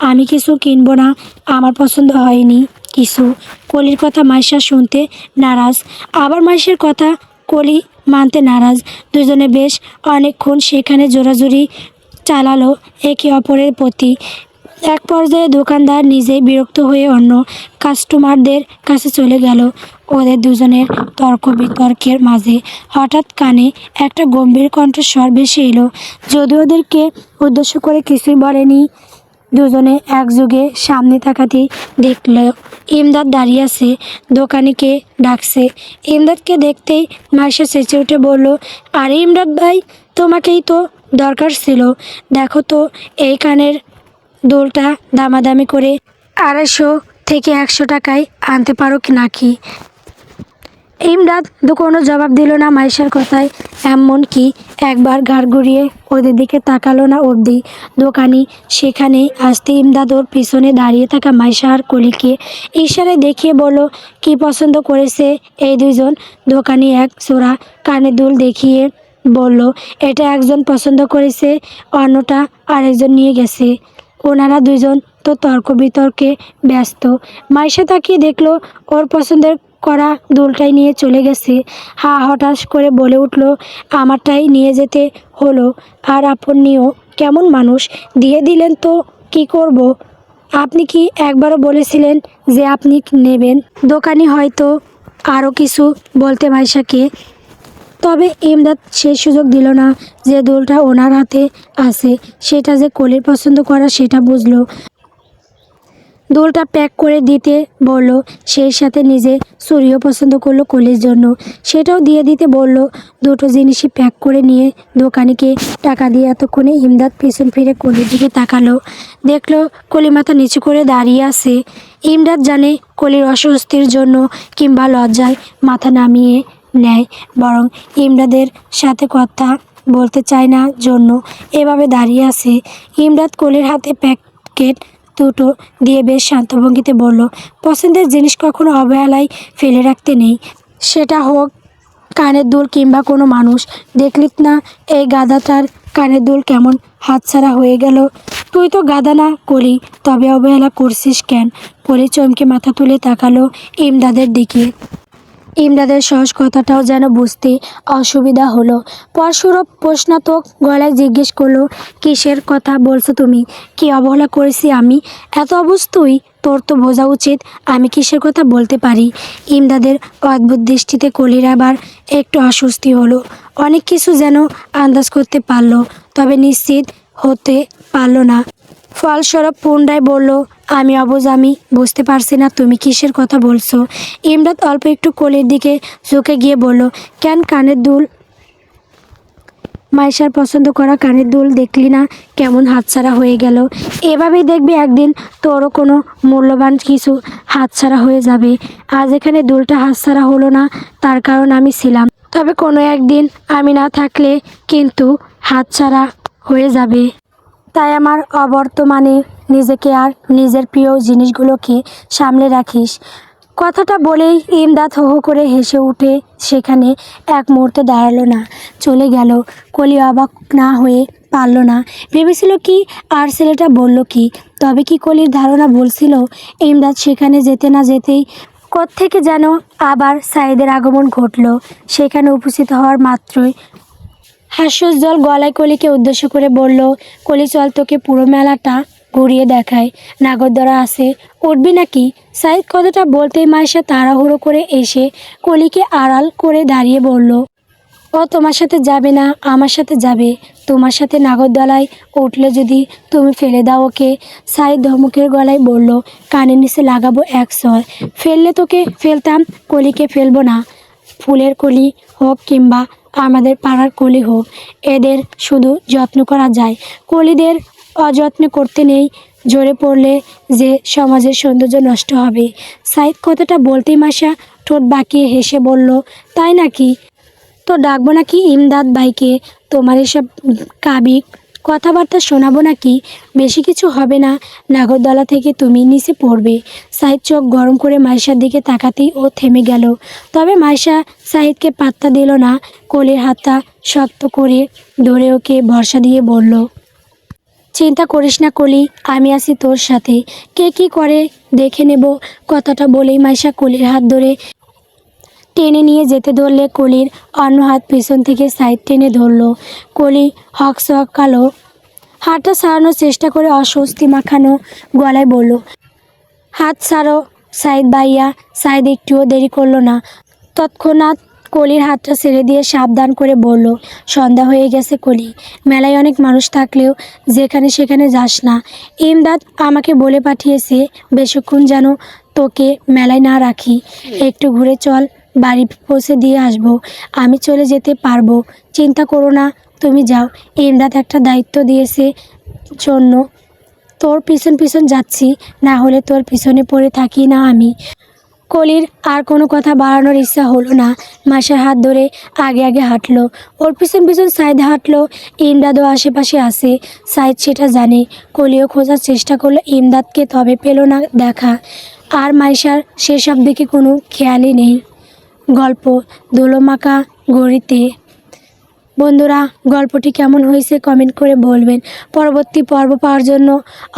আমি কিছু কিনবো না, আমার পছন্দ হয়নি কিছু। কলির কথা মাইশা শুনতে নারাজ, আবার মাইশার কথা কলি মানতে নারাজ। দুজনে বেশ অনেকক্ষণ সেখানে জোরাজুরি চালালো একে অপরের প্রতি। এক পর্যায়ে দোকানদার নিজেই বিরক্ত হয়ে অন্য কাস্টমারদের কাছে চলে গেল। ওদের দুজনের তর্ক বিতর্কের মাঝে হঠাৎ কানে একটা গম্ভীর কণ্ঠস্বর ভেসে এলো। যদিও ওদেরকে উদ্দেশ্য করে কিছুই বলেনি, দুজনে একযোগে সামনে তাকাতেই দেখল ইমদাদ দাঁড়িয়ে আছে, দোকানিকে ডাকছে। ইমদাদকে দেখতেই মাইশা চেঁচে উঠে বলল, আরে ইমদাদ ভাই, তোমাকেই তো দরকার ছিল। দেখো তো এই কানের দুলটা দামাদামি করে 250 থেকে 100 টাকায় আনতে পারো নাকি? ইমদাদ কোনো জবাব দিল না মাইশার কথায়, এমনকি একবার ঘাড় ঘুরিয়ে ওদের দিকে তাকালো না অবধি। দোকানি সেখানে আসতে ইমদাদ ওর পিছনে দাঁড়িয়ে থাকা মাইশা আর কলিকে ইশারায় দেখিয়ে বলল, কি পছন্দ করেছে এই দুইজন? দোকানি এক জোড়া কানের দুল দেখিয়ে বলল, এটা একজন পছন্দ করেছে, অন্যটা আরেকজন নিয়ে গেছে। ওনারা দুইজন তো তর্ক বিতর্কে ব্যস্ত। মাইশা তাকিয়ে দেখলো ওর পছন্দের করা দুলটাই নিয়ে চলে গেছে। হঠাৎ করে বলে উঠল, আমারটাই নিয়ে যেতে হলো, আর আপনিও কেমন মানুষ, দিয়ে দিলেন তো কি করব? আপনি কি একবারও বলেছিলেন যে আপনি নেবেন? দোকানি হয়তো আরও কিছু বলতে মাইশাকে, তবে ইমদাদ সেই সুযোগ দিল না। যে দুলটা ওনার হাতে আছে সেটা যে কলির পছন্দ করা সেটা বুঝলো। দুলটা প্যাক করে দিতে বলল, সেই সাথে নিজে চুড়িও পছন্দ করলো কলির জন্য, সেটাও দিয়ে দিতে বলল। দুটো জিনিসই প্যাক করে নিয়ে দোকানিকে টাকা দিয়ে এতক্ষণে ইমদাদ পেছন ফিরে কলির দিকে তাকালো। দেখলো কলি মাথা নিচু করে দাঁড়িয়ে আছে। ইমদাদ জানে কলির অস্বস্তির জন্য কিংবা লজ্জায় মাথা নামিয়ে নেয়, বরং ইমদাদের সাথে কথা বলতে চায় না জন্য এভাবে দাঁড়িয়ে আছে। ইমদাদ কলির হাতে প্যাকেট দুটো দিয়ে বেশ শান্ত ভঙ্গিতে বলল, পছন্দের জিনিস কখনো অবহেলায় ফেলে রাখতে নেই, সেটা হোক কানের দুল কিংবা কোনো মানুষ। দেখলি না এই গাধাটার কানের দুল কেমন হাতছাড়া হয়ে গেল? তুই তো গাধা না কলি, তবে অবহেলা করছিস কেন? কলি চমকে মাথা তুলে তাকালো ইমদাদের দিকে। ইমদাদের সহজ কথাটাও যেন বুঝতে অসুবিধা হলো। পরশুরব প্রশ্নাত্মক গলায় জিজ্ঞেস করলো, কিসের কথা বলছো তুমি? কি অবহেলা করেছি আমি? এত অবস্থায় তোর তো বোঝা উচিত আমি কিসের কথা বলতে পারি। ইমদাদের অদ্ভুত দৃষ্টিতে কলির আবার একটু অস্বস্তি হলো। অনেক কিছু যেন আন্দাজ করতে পারলো, তবে নিশ্চিত হতে পারলো না। ফলস্বরূপ পুনরায় বলল, আমি অবুঝ, আমি বুঝতে পারছি না তুমি কিসের কথা বলছো। ইমদাদ অল্প একটু কোলের দিকে ঝুঁকে গিয়ে বলল, কেন কানের দুল? মাইশার পছন্দ করা কানের দুল দেখলি না কেমন হাতছাড়া হয়ে গেল? এভাবেই দেখবি একদিন তোরও কোনো মূল্যবান কিছু হাতছাড়া হয়ে যাবে। আজ এখানে দুলটা হাতছাড়া হলো না, তার কারণ আমি ছিলাম, তবে কোনো একদিন আমি না থাকলে কিন্তু হাতছাড়া হয়ে যাবে। তাই আমার অবর্তমানে নিজেকে আর নিজের প্রিয় জিনিসগুলোকে সামলে রাখিস। কথাটা বলেই ইমদাদ হো হো করে হেসে উঠে সেখানে এক মুহূর্তে দাঁড়ালো না, চলে গেল। কলি অবাক না হয়ে পারল না, ভেবেছিল কি আর ছেলেটা বলল কি? তবে কি কলির ধারণা বলছিল? ইমদাদ সেখানে যেতে না যেতেই কোত্থেকে যেন আবার সাইদের আগমন ঘটল। সেখানে উপস্থিত হওয়ার মাত্রই হাস্যোজ্জ্বল গলায় কলিকে উদ্দেশ্য করে বলল, কলি চল, তোকে পুরো মেলাটা ঘুরিয়ে দেখায়। নাগরদোলা আছে, উঠবি নাকি? সাইদ কথাটা বলতেই মাইশা তাড়াহুড়ো করে এসে কলিকে আড়াল করে দাঁড়িয়ে বলল, ও তোমার সাথে যাবে না, আমার সাথে যাবে। তোমার সাথে নাগরদোলায় উঠলে যদি তুমি ফেলে দাও ওকে। সাইদ ধমকের গলায় বলল, কানের নিচে লাগাবো এক সর। ফেললে তোকে ফেলতাম, কলিকে ফেলবো না। ফুলের কলি হোক কিংবা আমাদের পাড়ার কলি হোক, এদের শুধু যত্ন করা যায়, কলিদের অযত্ন করতে নেই। ঝরে পড়লে যে সমাজের সৌন্দর্য নষ্ট হবে। সাইদ কথাটা বলতেই মাইশা ঠোঁট বাঁকিয়ে হেসে বলল, তাই নাকি? তো ডাকবো নাকি ইমদাদ ভাইকে? তোমার এসব কাবিক কথাবার্তা শোনাবো নাকি? বেশি কিছু হবে না, নাগরদোলা থেকে তুমি নিচে পড়বে। সাইদ চোখ গরম করে মাইশার দিকে তাকাতেই ও থেমে গেল। তবে মাইশা সাইদকে পাত্তা দিল না। কোলের হাতটা শক্ত করে ধরে ওকে ভরসা দিয়ে বলল, চিন্তা করিস না কলি, আমি আছি তোর সাথে। কে কি করে দেখে নেব। কথাটা বলেই মাইশা কলির হাত ধরে টেনে নিয়ে যেতে ধরলে কলির অন্য হাত পেছন থেকে সাইড টেনে ধরল। কলি হকচকালো, হাতটা ছাড়ানোর চেষ্টা করে অস্বস্তি মাখানো গলায় বলল, হাত ছাড়ো সাইদ ভাইয়া। সাইদ একটুও দেরি করলো না, তৎক্ষণাৎ কলির হাতটা ছেড়ে দিয়ে সাবধান করে বলল, সন্ধ্যা হয়ে গেছে কলি, মেলায় অনেক মানুষ থাকলেও যেখানে সেখানে যাস না। ইমদাদ আমাকে বলে পাঠিয়েছে বেশিক্ষণ যেন তোকে মেলায় না রাখি। একটু ঘুরে চল, বাড়ি পৌঁছে দিয়ে আসবো। আমি চলে যেতে পারবো, চিন্তা করো না, তুমি যাও। ইমদাদ একটা দায়িত্ব দিয়েছে জন্য তোর পিছন পিছন যাচ্ছি, না হলে তোর পিছনে পড়ে থাকি না আমি। কলির আর কোনো কথা বাড়ানোর ইচ্ছা হলো না। মাইশার হাত ধরে আগে আগে হাঁটলো, ওর পিছন পিছন সাইদ হাঁটলো। ইমদাদও আশেপাশে আছে, সাইদ সেটা জানে। কলিও খোঁজার চেষ্টা করলো ইমদাদকে, তবে পেল না দেখা। আর মাইশার সেসব দিকে কোনো খেয়ালই নেই। গল্প ধুলোমাখা গড়িতে। বন্ধুরা, গল্পটি কেমন হয়েছে কমেন্ট করে বলবেন। পরবর্তী পর্ব পাওয়ার জন্য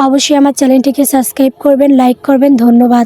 অবশ্যই আমার চ্যানেলটিকে সাবস্ক্রাইব করবেন, লাইক করবেন। ধন্যবাদ।